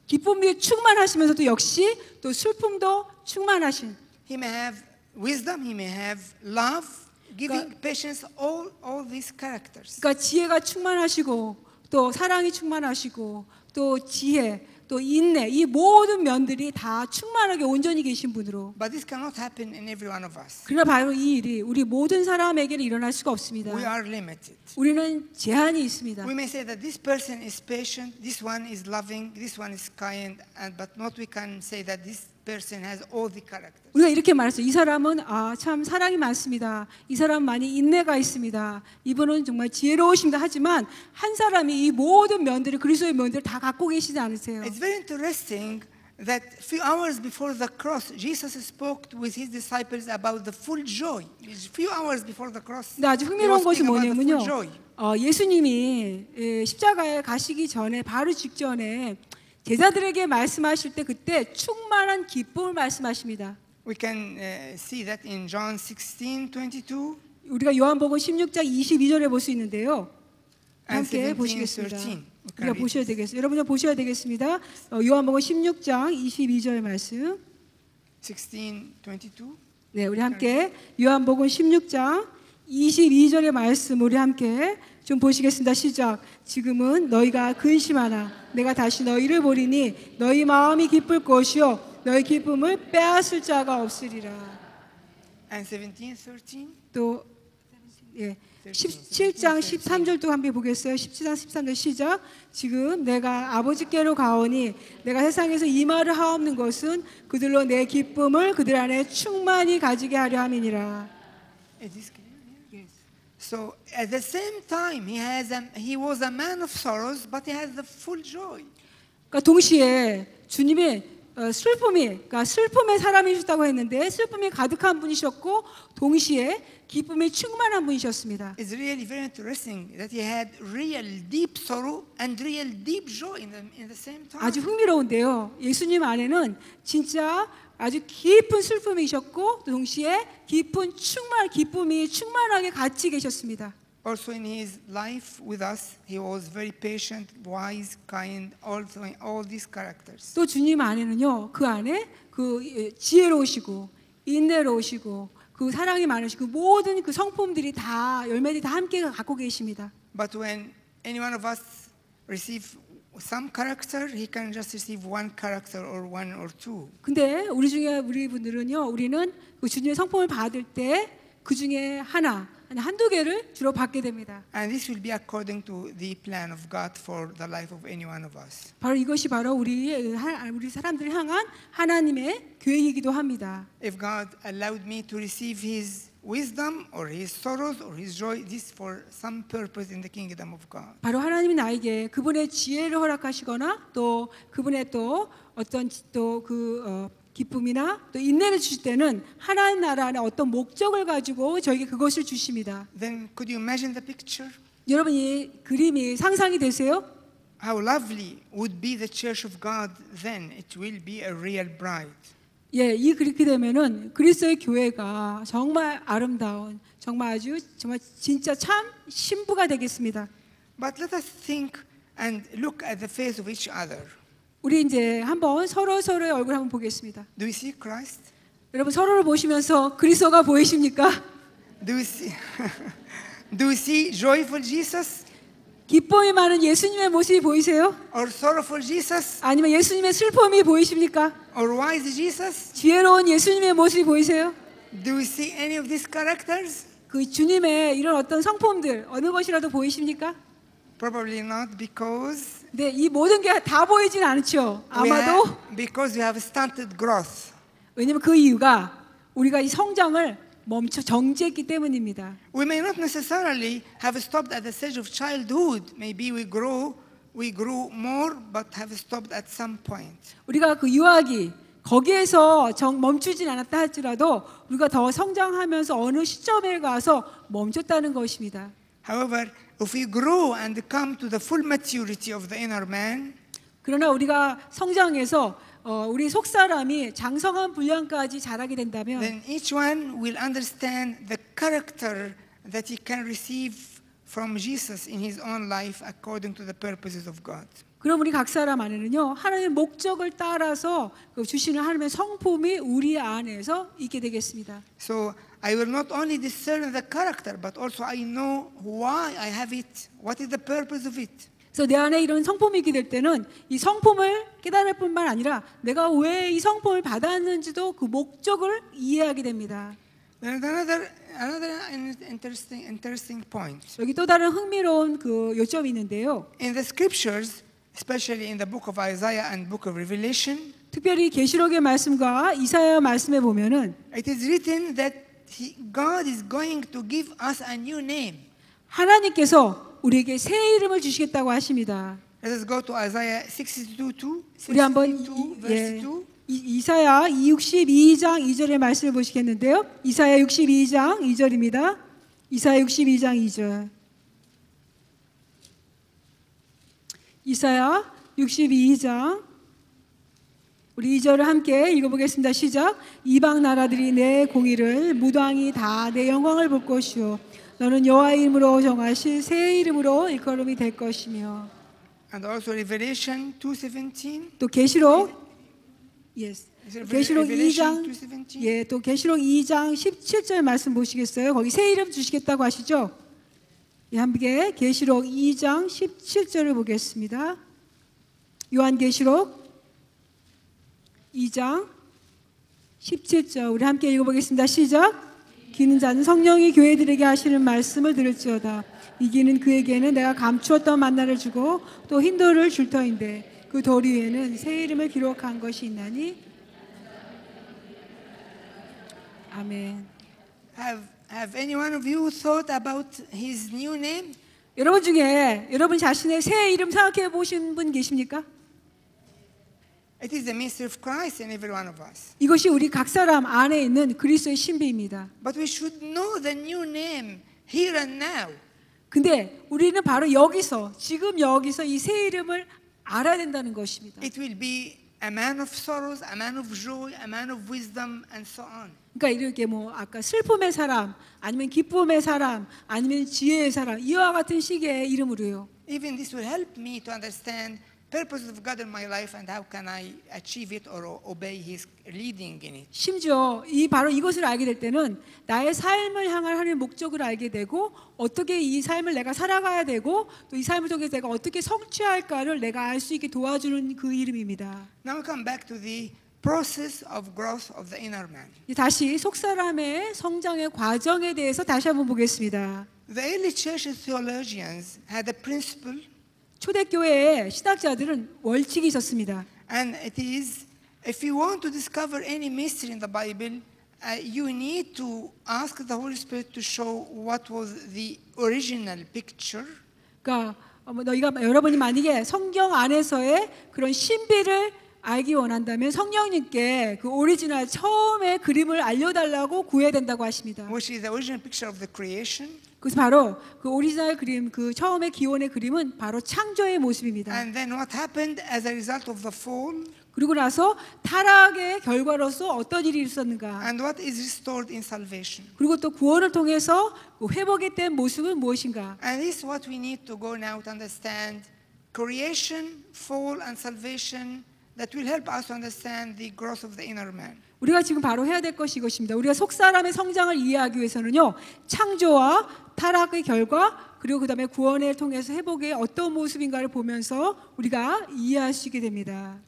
기쁨이 충만하시면서도 역시 또 슬픔도 충만하신. He may have wisdom, he may have love, giving, patience, all these characters. 그러니까 지혜가 충만하시고 또 사랑이 충만하시고 또 지혜, 또 인내 이 모든 면들이 다 충만하게 온전히 계신 분으로. But this cannot happen in every one of us. 그러나 바로 이 일이 우리 모든 사람에게는 일어날 수가 없습니다. We are limited. 우리는 제한이 있습니다. We may say that this person is patient, this one is loving, this one is kind, but not we can say that this person has all the characters. 우리가 이렇게 말했어요. 이 사람은 참 사랑이 많습니다. 이 사람 많이 인내가 있습니다. 이분은 정말 지혜로우십니다. 하지만 한 사람이 이 모든 면들을 그리스도의 면들을 다 갖고 계시지 않으세요. It's very interesting that few hours before the cross, Jesus spoke with his disciples about the full joy. Few hours before the cross, 근데 아주 he 흥미로운 was 것이 speaking about the 뭐냐면요. full joy. 예수님이 십자가에 가시기 전에 바로 직전에 제자들에게 말씀하실 때 그때 충만한 기쁨을 말씀하십니다. We can see that in John 16:22. 우리가 요한복음 16장 22절에 볼 수 있는데요. 함께 17, 보시겠습니다. 13. 우리가 보셔야 되겠습니다. 여러분들 보셔야 되겠습니다. 요한복음 16장 22절 말씀. 16:22. 네, 우리 함께 요한복음 16장 22절의 말씀 우리 함께 좀 보시겠습니다. 시작. 지금은 너희가 근심하나 내가 다시 너희를 보리니 너희 마음이 기쁠 것이요 너희 기쁨을 빼앗을 자가 없으리라. And 17:13. 또 17장 13절도 함께 보겠어요. 17장 13절 시작. 지금 내가 아버지께로 가오니 내가 세상에서 이 말을 하옵는 것은 그들로 내 기쁨을 그들 안에 충만히 가지게 하려 함이니라. Is this clear? Yes. So at the same time, he was a man of sorrows, but he has the full joy. 그러니까 동시에 주님이 그러니까 슬픔의 사람이셨다고 했는데 슬픔이 가득한 분이셨고 동시에 기쁨이 충만한 분이셨습니다. It's really very interesting that he had real deep sorrow and real deep joy in the same time. 아주 흥미로운데요. 예수님 안에는 진짜 아주 깊은 슬픔이셨고 동시에 기쁨이 충만하게 같이 계셨습니다. Also in his life with us, he was very patient, wise, kind, all these characters. 또 주님 안에는요. 그 안에 그 지혜로우시고 인내로우시고 그 사랑이 많으시고 모든 그 성품들이 다 열매들이 다 함께 갖고 계십니다. But when any one of us receive some character, he can just receive one character or one or two. 근데 우리 분들은요. 우리는 그 주님의 성품을 받을 때 그 중에 한두 개를 주로 받게 됩니다. And this will be according to the plan of God for the life of any one of us. 바로 이것이 바로 우리 사람들을 향한 하나님의 계획이기도 합니다. If God allowed me to receive his wisdom or his sorrows or his joy, this for some purpose in the kingdom of God. 바로 하나님이 나에게 그분의 지혜를 허락하시거나 또 그분의 또 어떤 기쁨이나 또 인내를 주실 때는 하나님 나라 안에 어떤 목적을 가지고 저에게 그것을 주십니다. Then could you imagine the picture? 여러분 이 그림이 상상이 되세요? How lovely would be the church of God then. It will be a real bride. 이 그렇게 되면은 그리스도의 교회가 정말 아름다운 정말 진짜 참 신부가 되겠습니다. But let us think and look at the face of each other. 우리 이제 한번 서로의 얼굴 한번 보겠습니다. Do we see Christ? 여러분 서로를 보시면서 그리스도가 보이십니까? Do you see, do you see joyful Jesus 기쁨이 많은 예수님의 모습이 보이세요? or sorrowful Jesus 아니면 예수님의 슬픔이 보이십니까? or wise Jesus? 지혜로운 예수님의 모습이 보이세요? Do you see any of these characters? 그 주님의 이런 어떤 성품들 어느 것이라도 보이십니까? Probably not because 네, 이 모든 게 다 보이진 않죠. 아마도 because we have stunted growth. 왜냐면 그 이유가 우리가 이 성장을 정지했기 때문입니다. We may not necessarily have stopped at the stage of childhood. Maybe we grew more, but have stopped at some point. 우리가 그 유아기 거기에서 멈추진 않았다 할지라도 우리가 더 성장하면서 어느 시점에 가서 멈췄다는 것입니다. However, if we grow and come to the full maturity of the inner man, 그러나 우리가 성장해서 우리 속사람이 장성한 분량까지 자라게 된다면 then each one will understand the character that he can receive from Jesus in his own life according to the purposes of God. 그럼 우리 각 사람 안에는요 하나님의 목적을 따라서 주시는 하나님의 성품이 우리 안에서 있게 되겠습니다. So I will not only discern the character, but also I know why I have it. What is the purpose of it? 그래서 내 안에 이런 성품이 있게 될 때는 이 성품을 깨달을 뿐만 아니라 내가 왜 이 성품을 받았는지도 그 목적을 이해하게 됩니다. There's another interesting point. 여기 또 다른 흥미로운 그 요점이 있는데요. In the scriptures, especially in the book of Isaiah and book of Revelation, 특별히 계시록의 말씀과 이사야 말씀에 보면은 it is written that God is going to give us a new name. 하나님께서 우리에게 새 이름을 주시겠다고 하십니다. Let us go to Isaiah 62:2. 우리 한번 verse 2. 이사야 62장 2절의 말씀을 보시겠는데요. 이사야 62장 2절입니다. 이사야 62장 2절. 이사야 62장 우리 2절을 함께 읽어보겠습니다. 시작. 이방 나라들이 내 공의를 무당이 다 내 영광을 볼 것이요 너는 여호와의 이름으로 정하실 새 이름으로 일컬음이 될 것이며. And also Revelation 2:17. 또 계시록 계시록 Revelation 2장 2:17. 예, 또 계시록 2장 17절 말씀 보시겠어요? 거기 새 이름 주시겠다고 하시죠? 예, 함께 계시록 2장 17절을 보겠습니다. 요한계시록 2장 17절 우리 함께 읽어보겠습니다. 시작. 이기는 자는 성령이 교회들에게 하시는 말씀을 들을지어다. 이기는 그에게는 내가 감추었던 만나를 주고 또 흰 돌을 줄 터인데 그 돌 위에는 새 이름을 기록한 것이 있나니. 아멘. Have any one of you thought about his new name? 여러분 중에 여러분 자신의 새 이름 생각해 보신 분 계십니까? It is the mystery of Christ in every one of us. 이것이 우리 각 사람 안에 있는 그리스도의 신비입니다. But we should know the new name here and now. 근데 우리는 바로 여기서 지금 여기서 이 새 이름을 알아야 된다는 것입니다. It will be a man of sorrows, a man of joy, a man of wisdom, and so on. 그러니까 이렇게 뭐 아까 슬픔의 사람, 아니면 기쁨의 사람, 아니면 지혜의 사람 이와 같은 식의 이름으로요. Even this will help me to understand purposes of God in my life and how can I achieve it or obey His leading in it. 심지어 바로 이것을 알게 될 때는 나의 삶을 향한 하나님의 목적을 알게 되고 어떻게 이 삶을 내가 살아가야 되고 또 이 삶을 통해서 내가 어떻게 성취할까를 내가 알 수 있게 도와주는 그 이름입니다. Now we come back to the process of growth of the inner man. 다시 속사람의 성장의 과정에 대해서 다시 한번 보겠습니다. The early church theologians had a principle, 초대교회의 신학자들은 월칙이 있었습니다. and it is, if you want to discover any mystery in the Bible, you need to ask the Holy Spirit to show what was the original picture. 그러니까 여러분이 만약에 성경 안에서의 그런 신비를 알기 원한다면 성령님께 그 오리지널 처음의 그림을 알려달라고 구해야 된다고 하십니다. Which is the original picture of the creation. 그래서 바로 그 오리지널 그림, 그 처음의 기원의 그림은 바로 창조의 모습입니다. And then what happened as a result of the fall? 그리고 나서 타락의 결과로서 어떤 일이 있었는가? And what is restored in salvation? 그리고 또 구원을 통해서 회복이 된 모습은 무엇인가? And this is what we need to go now to understand. Creation, fall, and salvation that will help us to understand the growth of the inner man. 우리가 지금 바로 해야 될 것이 이것입니다. 우리가 속사람의 성장을 이해하기 위해서는요, 창조와 타락의 결과 그리고 그 다음에 구원을 통해서 회복의 어떤 모습인가를 보면서 우리가 이해할 수 있게 됩니다.